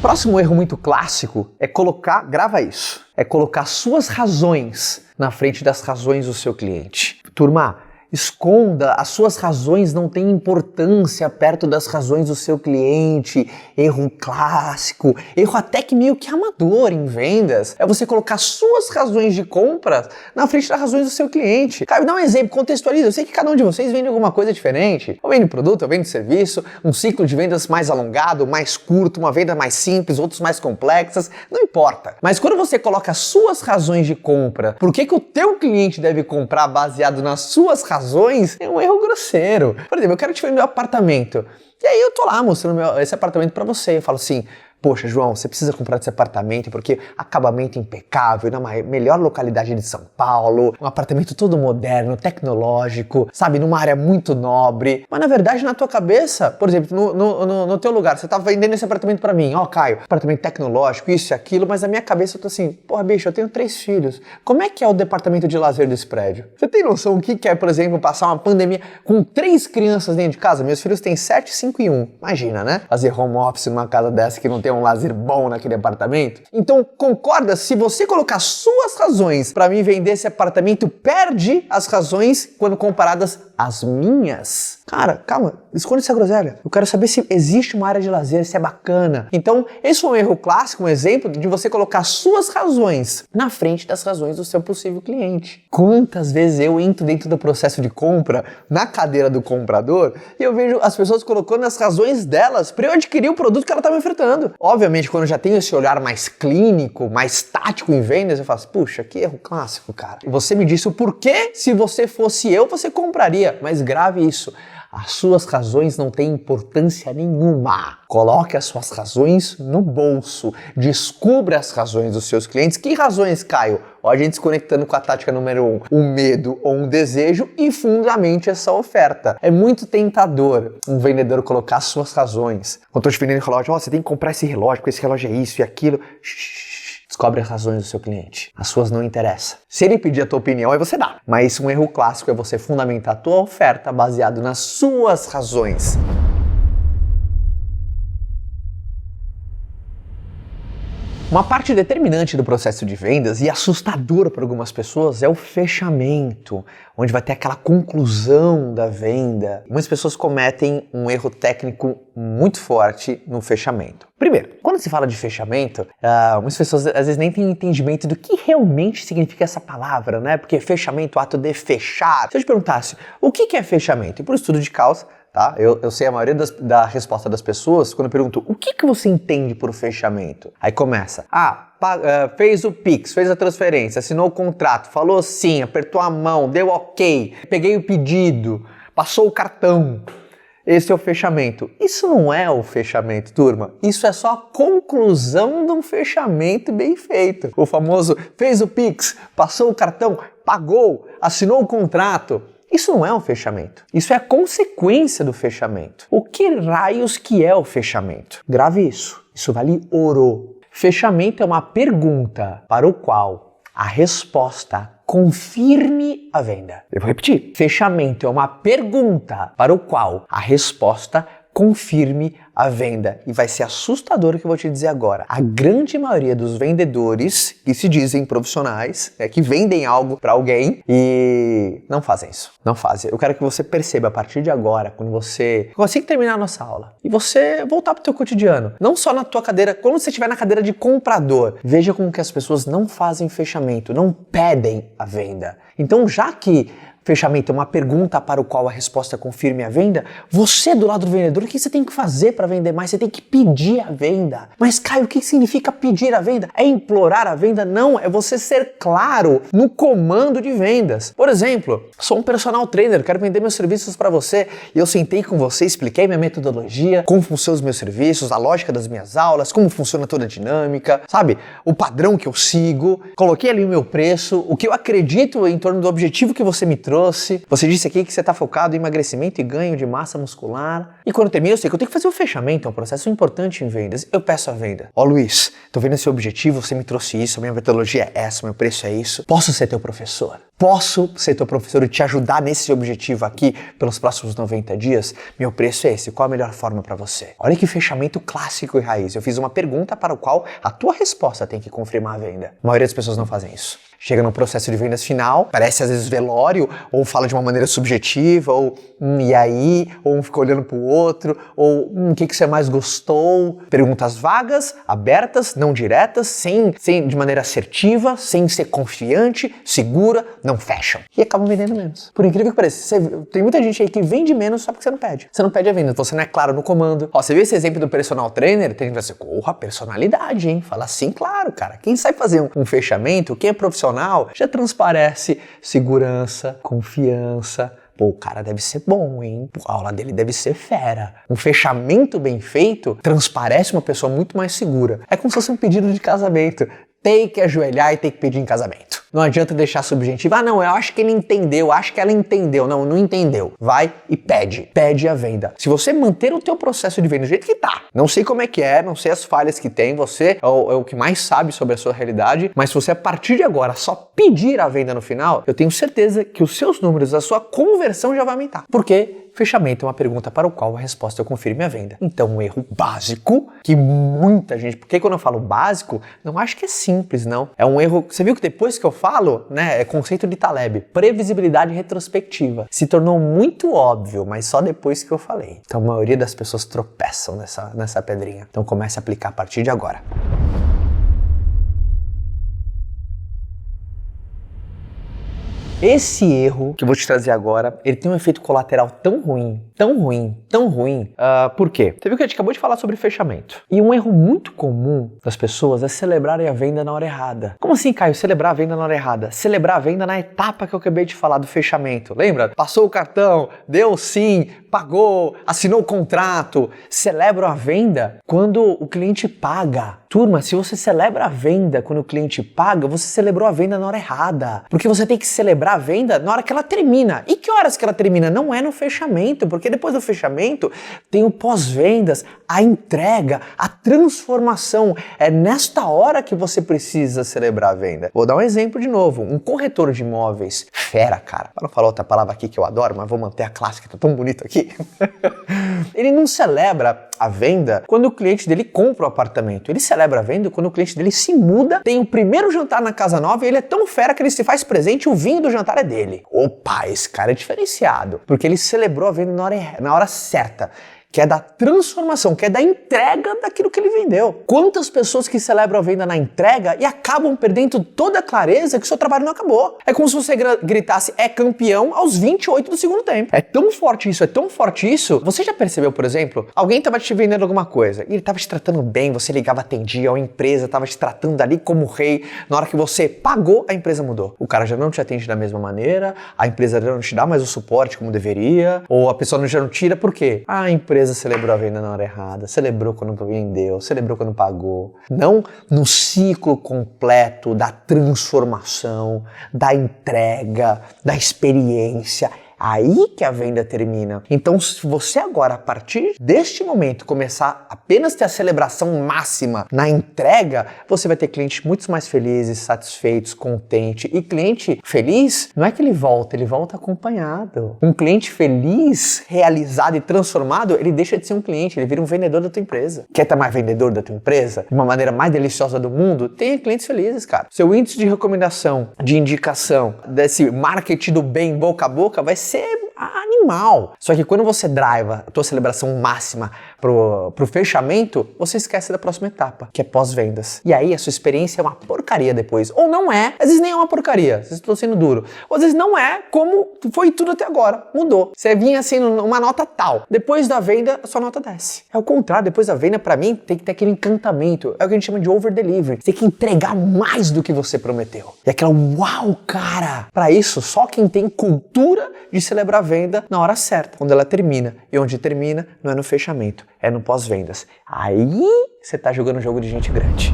Próximo erro muito clássico é grava isso, é colocar suas razões na frente das razões do seu cliente. Turma, esconda, as suas razões não têm importância perto das razões do seu cliente. Erro clássico, erro até que meio que amador em vendas, é você colocar suas razões de compra na frente das razões do seu cliente. Caio, dá um exemplo, contextualiza. Eu sei que cada um de vocês vende alguma coisa diferente. Eu vendo produto, eu vendo serviço, um ciclo de vendas mais alongado, mais curto, uma venda mais simples, outros mais complexas, não importa. Mas quando você coloca suas razões de compra, por que o teu cliente deve comprar baseado nas suas razões, é um erro grosseiro. Por exemplo, eu quero te vender meu apartamento. E aí eu tô lá mostrando esse apartamento pra você. Eu falo assim, poxa, João, você precisa comprar esse apartamento porque acabamento impecável, na melhor localidade de São Paulo, um apartamento todo moderno, tecnológico, sabe, numa área muito nobre. Mas na verdade, na tua cabeça, por exemplo, no teu lugar, você tá vendendo esse apartamento pra mim, ó, Caio, apartamento tecnológico, isso e aquilo, mas na minha cabeça eu tô assim, porra, bicho, eu tenho 3 filhos. Como é que é o departamento de lazer desse prédio? Você tem noção o que é, por exemplo, passar uma pandemia com 3 crianças dentro de casa? Meus filhos têm 7, 5 e 1. Imagina, né? Fazer home office numa casa dessa que não tem um lazer bom naquele apartamento. Então, concorda? Se você colocar suas razões para mim vender esse apartamento, perde as razões quando comparadas às minhas. Cara, calma, esconde essa groselha. Eu quero saber se existe uma área de lazer, se é bacana. Então, esse foi um erro clássico, um exemplo de você colocar suas razões na frente das razões do seu possível cliente. Quantas vezes eu entro dentro do processo de compra, na cadeira do comprador, e eu vejo as pessoas colocando as razões delas para eu adquirir o produto que ela está me ofertando. Obviamente, quando eu já tenho esse olhar mais clínico, mais tático em vendas, eu faço, puxa, que erro clássico, cara. E você me disse o porquê, se você fosse eu, você compraria. Mas grave isso. As suas razões não têm importância nenhuma. Coloque as suas razões no bolso. Descubra as razões dos seus clientes. Que razões, Caio? Ó, a gente se conectando com a tática número 1. Um medo ou um desejo e fundamente essa oferta. É muito tentador um vendedor colocar as suas razões. Quando eu estou te vendendo relógio, você tem que comprar esse relógio, porque esse relógio é isso e aquilo. Descobre as razões do seu cliente. As suas não interessam. Se ele pedir a tua opinião, aí você dá. Mas um erro clássico é você fundamentar a tua oferta baseado nas suas razões. Uma parte determinante do processo de vendas e assustadora para algumas pessoas é o fechamento, onde vai ter aquela conclusão da venda. Muitas pessoas cometem um erro técnico muito forte no fechamento. Primeiro, quando se fala de fechamento, muitas pessoas às vezes nem têm entendimento do que realmente significa essa palavra, né? Porque fechamento, o ato de fechar. Se eu te perguntasse, o que é fechamento? E por estudo de causa, tá? Eu sei a maioria da resposta das pessoas quando eu pergunto o que você entende por fechamento? Aí começa, fez o Pix, fez a transferência, assinou o contrato, falou sim, apertou a mão, deu ok, peguei o pedido, passou o cartão. Esse é o fechamento. Isso não é o fechamento, turma. Isso é só a conclusão de um fechamento bem feito. O famoso fez o Pix, passou o cartão, pagou, assinou o contrato. Isso não é um fechamento. Isso é a consequência do fechamento. O que raios que é o fechamento? Grave isso. Isso vale ouro. Fechamento é uma pergunta para o qual a resposta confirme a venda. Eu vou repetir. Fechamento é uma pergunta para o qual a resposta confirme a venda. E vai ser assustador o que eu vou te dizer agora. A grande maioria dos vendedores que se dizem profissionais, que vendem algo para alguém e não fazem isso. Não fazem. Eu quero que você perceba a partir de agora, quando você assim que terminar a nossa aula e você voltar para o teu cotidiano, não só na tua cadeira, quando você estiver na cadeira de comprador, veja como que as pessoas não fazem fechamento, não pedem a venda. Então, já que fechamento é uma pergunta para o qual a resposta confirme a venda, você do lado do vendedor, o que você tem que fazer para vender mais? Você tem que pedir a venda. Mas Caio, o que significa pedir a venda? É implorar a venda? Não, é você ser claro no comando de vendas. Por exemplo, sou um personal trainer, quero vender meus serviços para você e eu sentei com você, expliquei minha metodologia, como funcionam os meus serviços, a lógica das minhas aulas, como funciona toda a dinâmica, sabe? O padrão que eu sigo, coloquei ali o meu preço, o que eu acredito em torno do objetivo que você me trouxe, trouxe. Você disse aqui que você está focado em emagrecimento e ganho de massa muscular. E quando termina, eu sei que eu tenho que fazer o fechamento, é um processo importante em vendas. Eu peço a venda. Ó, Luiz, tô vendo esse objetivo, você me trouxe isso, a minha metodologia é essa, meu preço é isso. Posso ser teu professor? Posso ser teu professor e te ajudar nesse objetivo aqui pelos próximos 90 dias? Meu preço é esse, qual a melhor forma para você? Olha que fechamento clássico e raiz. Eu fiz uma pergunta para o qual a tua resposta tem que confirmar a venda. A maioria das pessoas não fazem isso. Chega no processo de vendas final, parece às vezes velório, ou fala de uma maneira subjetiva, ou e aí, ou um fica olhando pro outro, ou o que você mais gostou? Perguntas vagas, abertas, não diretas, sem de maneira assertiva, sem ser confiante, segura, não fecham. E acabam vendendo menos. Por incrível que pareça, tem muita gente aí que vende menos só porque você não pede. Você não pede a venda, você não é claro no comando. Ó, você viu esse exemplo do personal trainer? Tem gente que vai dizer, porra, personalidade, hein? Fala assim, claro, cara. Quem sabe fazer um fechamento, quem é profissional, já transparece segurança, confiança. Pô, o cara deve ser bom, hein? A aula dele deve ser fera. Um fechamento bem feito transparece uma pessoa muito mais segura. É como se fosse um pedido de casamento. Tem que ajoelhar e tem que pedir em casamento. Não adianta deixar subjetivo. Ah, não, eu acho que ele entendeu, acho que ela entendeu. Não, não entendeu. Vai e pede. Pede a venda. Se você manter o teu processo de venda do jeito que tá, não sei como é que é, não sei as falhas que tem, você é o que mais sabe sobre a sua realidade, mas se você a partir de agora só pedir a venda no final, eu tenho certeza que os seus números, a sua conversão já vai aumentar. Por quê? Fechamento é uma pergunta para o qual a resposta eu confirme a venda. Então, um erro básico que muita gente... Porque quando eu falo básico, não acho que é simples, não. É um erro... Você viu que depois que eu falo, né, é conceito de Taleb, previsibilidade retrospectiva. Se tornou muito óbvio, mas só depois que eu falei. Então, a maioria das pessoas tropeçam nessa pedrinha. Então, comece a aplicar a partir de agora. Esse erro que eu vou te trazer agora, ele tem um efeito colateral tão ruim. Por quê? Você viu que a gente acabou de falar sobre fechamento. E um erro muito comum das pessoas é celebrarem a venda na hora errada. Como assim, Caio? Celebrar a venda na hora errada? Celebrar a venda na etapa que eu acabei de falar do fechamento. Lembra? Passou o cartão, deu sim, pagou, assinou o contrato. Celebra a venda quando o cliente paga. Turma, se você celebra a venda quando o cliente paga, você celebrou a venda na hora errada. Porque você tem que celebrar a venda na hora que ela termina. E que horas que ela termina? Não é no fechamento, porque depois do fechamento tem o pós-vendas, a entrega, a transformação. É nesta hora que você precisa celebrar a venda. Vou dar um exemplo de novo. Um corretor de imóveis, fera, cara. Para não falar outra palavra aqui que eu adoro, mas vou manter a clássica, tá tão bonito aqui. Ele não celebra a venda quando o cliente dele compra o apartamento. Ele celebra a venda quando o cliente dele se muda, tem o primeiro jantar na casa nova e ele é tão fera que ele se faz presente e o vinho do jantar é dele. Opa, esse cara é diferenciado, porque ele celebrou a venda na hora certa. Que é da transformação, que é da entrega daquilo que ele vendeu. Quantas pessoas que celebram a venda na entrega e acabam perdendo toda a clareza que o seu trabalho não acabou. É como se você gritasse, é campeão aos 28 do segundo tempo. É tão forte isso, é tão forte isso. Você já percebeu, por exemplo, alguém estava te vendendo alguma coisa e ele estava te tratando bem, você ligava, atendia, a empresa estava te tratando ali como rei. Na hora que você pagou, a empresa mudou. O cara já não te atende da mesma maneira, a empresa já não te dá mais o suporte como deveria, ou a pessoa já não tira, por quê? A empresa celebrou a venda na hora errada, celebrou quando vendeu, celebrou quando pagou. Não no ciclo completo da transformação, da entrega, da experiência. Aí que a venda termina. Então, se você agora, a partir deste momento, começar a apenas ter a celebração máxima na entrega, você vai ter clientes muito mais felizes, satisfeitos, contentes. E cliente feliz, não é que ele volta acompanhado. Um cliente feliz, realizado e transformado, ele deixa de ser um cliente, ele vira um vendedor da tua empresa. Quer estar mais vendedor da tua empresa? De uma maneira mais deliciosa do mundo? Tenha clientes felizes, cara. Seu índice de recomendação, de indicação, desse marketing do bem boca a boca vai ser animal. Só que quando você driva a tua celebração máxima pro fechamento, você esquece da próxima etapa, que é pós-vendas. E aí a sua experiência é uma porcaria depois. Ou não é, às vezes nem é uma porcaria, às vezes estou sendo duro. Ou às vezes não é como foi tudo até agora, mudou. Você vinha assim numa nota tal, depois da venda a sua nota desce. É o contrário, depois da venda pra mim tem que ter aquele encantamento, é o que a gente chama de over-delivery. Você tem que entregar mais do que você prometeu. E aquela uau, cara! Pra isso, só quem tem cultura de celebrar a venda na hora certa, quando ela termina. E onde termina não é no fechamento, é no pós-vendas. Aí você tá jogando um jogo de gente grande.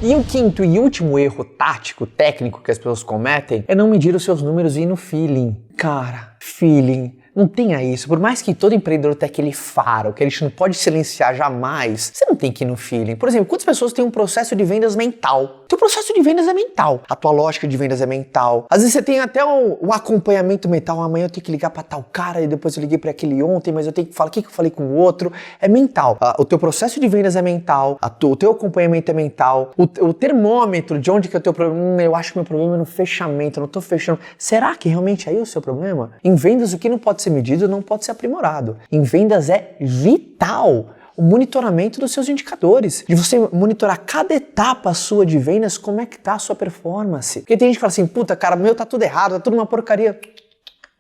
E o quinto e último erro tático, técnico que as pessoas cometem é não medir os seus números e ir no feeling. Cara, feeling. Não tenha isso. Por mais que todo empreendedor tenha aquele faro, que a gente não pode silenciar jamais, você não tem que ir no feeling. Por exemplo, quantas pessoas têm um processo de vendas mental? Teu processo de vendas é mental. A tua lógica de vendas é mental. Às vezes você tem até um acompanhamento mental. Amanhã eu tenho que ligar para tal cara e depois eu liguei para aquele ontem, mas eu tenho que falar o que eu falei com o outro. É mental. O teu processo de vendas é mental. O teu acompanhamento é mental. O termômetro de onde que é o teu problema. Eu acho que meu problema é no fechamento. Eu não tô fechando. Será que realmente é aí o seu problema? Em vendas, o que não pode ser medido não pode ser aprimorado. Em vendas é vital o monitoramento dos seus indicadores, de você monitorar cada etapa sua de vendas, como é que tá a sua performance. Porque tem gente que fala assim, puta cara, meu tá tudo errado, tá tudo uma porcaria.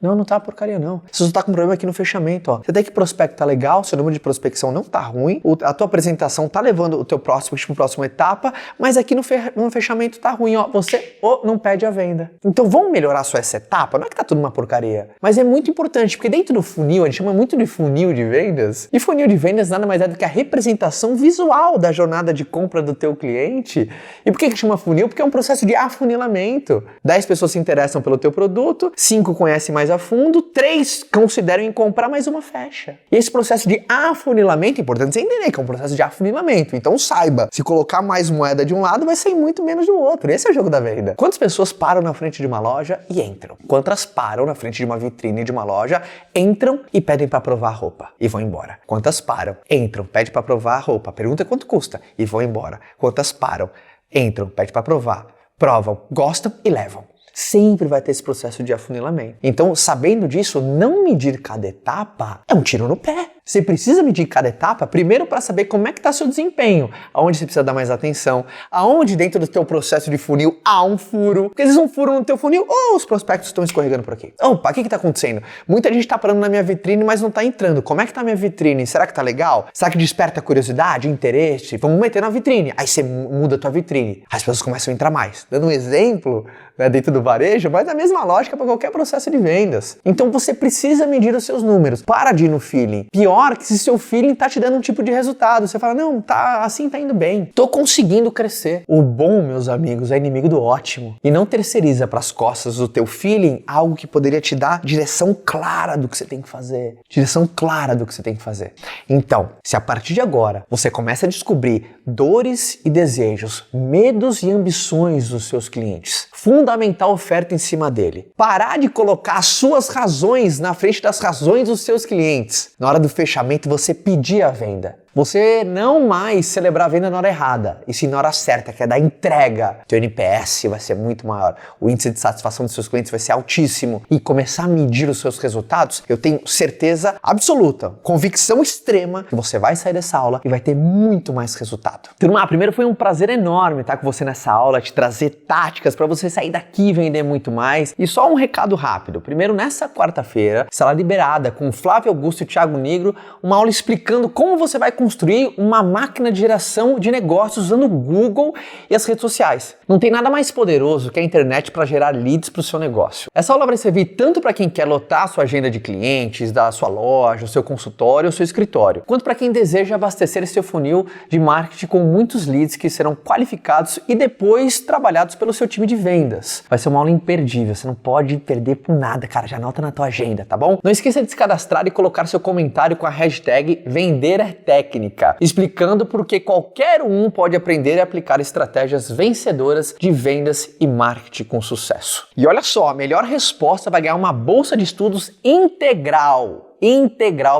Não, não tá porcaria não. Você só tá com um problema aqui no fechamento, ó. Você tem que prospectar legal, seu número de prospecção não tá ruim, a tua apresentação tá levando o teu prospect para a próxima etapa, mas aqui no fechamento tá ruim, ó. Você não pede a venda. Então vamos melhorar só essa etapa? Não é que tá tudo uma porcaria, mas é muito importante, porque dentro do funil, a gente chama muito de funil de vendas, e funil de vendas nada mais é do que a representação visual da jornada de compra do teu cliente. E por que chama funil? Porque é um processo de afunilamento. 10 pessoas se interessam pelo teu produto, 5 conhecem mais a fundo, 3 consideram em comprar, mais uma fecha. E esse processo de afunilamento, é importante você entender que é um processo de afunilamento. Então saiba, se colocar mais moeda de um lado, vai sair muito menos do outro. Esse é o jogo da venda. Quantas pessoas param na frente de uma loja e entram? Quantas param na frente de uma vitrine de uma loja, entram e pedem para provar a roupa e vão embora? Quantas param? Entram, pedem para provar a roupa, pergunta quanto custa e vão embora. Quantas param? Entram, pedem para provar, provam, gostam e levam. Sempre vai ter esse processo de afunilamento. Então, sabendo disso, não medir cada etapa é um tiro no pé. Você precisa medir cada etapa, primeiro para saber como é que está seu desempenho, aonde você precisa dar mais atenção, aonde dentro do teu processo de funil há um furo, porque às vezes um furo no teu funil, ou os prospectos estão escorregando por aqui. Opa, o que está acontecendo? Muita gente está parando na minha vitrine, mas não está entrando. Como é que está a minha vitrine? Será que está legal? Será que desperta curiosidade, interesse? Vamos meter na vitrine. Aí você muda a tua vitrine. As pessoas começam a entrar mais. Dando um exemplo, né, dentro do varejo, mas a mesma lógica para qualquer processo de vendas. Então você precisa medir os seus números. Para de ir no feeling. Pior que se seu feeling tá te dando um tipo de resultado. Você fala, não, tá assim, tá indo bem. Tô conseguindo crescer. O bom, meus amigos, é inimigo do ótimo. E não terceiriza pras costas do teu feeling algo que poderia te dar direção clara do que você tem que fazer. Direção clara do que você tem que fazer. Então, se a partir de agora você começa a descobrir dores e desejos, medos e ambições dos seus clientes, fundamentar a oferta em cima dele. Parar de colocar as suas razões na frente das razões dos seus clientes. Na hora do fechamento, você pedir a venda. Você não mais celebrar a venda na hora errada, e sim na hora certa, que é da entrega. Teu NPS vai ser muito maior, o índice de satisfação dos seus clientes vai ser altíssimo, e começar a medir os seus resultados, eu tenho certeza absoluta, convicção extrema, que você vai sair dessa aula e vai ter muito mais resultado. Turma, primeiro foi um prazer enorme estar com você nessa aula, te trazer táticas para você sair daqui e vender muito mais. E só um recado rápido. Primeiro, nessa quarta-feira, será liberada com Flávio Augusto e Thiago Negro, uma aula explicando como você vai construir uma máquina de geração de negócios usando o Google e as redes sociais. Não tem nada mais poderoso que a internet para gerar leads para o seu negócio. Essa aula vai servir tanto para quem quer lotar a sua agenda de clientes, da sua loja, o seu consultório, o seu escritório, quanto para quem deseja abastecer seu funil de marketing com muitos leads que serão qualificados e depois trabalhados pelo seu time de vendas. Vai ser uma aula imperdível, você não pode perder por nada, cara, já anota na tua agenda, tá bom? Não esqueça de se cadastrar e colocar seu comentário com a hashtag #VenderETécnica, explicando por que qualquer um pode aprender e aplicar estratégias vencedoras de vendas e marketing com sucesso. E olha só, a melhor resposta vai ganhar uma bolsa de estudos integral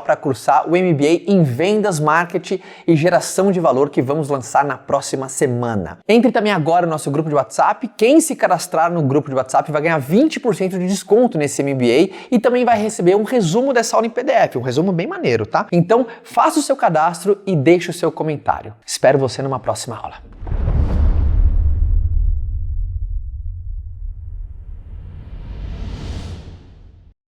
para cursar o MBA em Vendas, Marketing e Geração de Valor que vamos lançar na próxima semana. Entre também agora no nosso grupo de WhatsApp. Quem se cadastrar no grupo de WhatsApp vai ganhar 20% de desconto nesse MBA e também vai receber um resumo dessa aula em PDF, um resumo bem maneiro, tá? Então, faça o seu cadastro e deixe o seu comentário. Espero você numa próxima aula.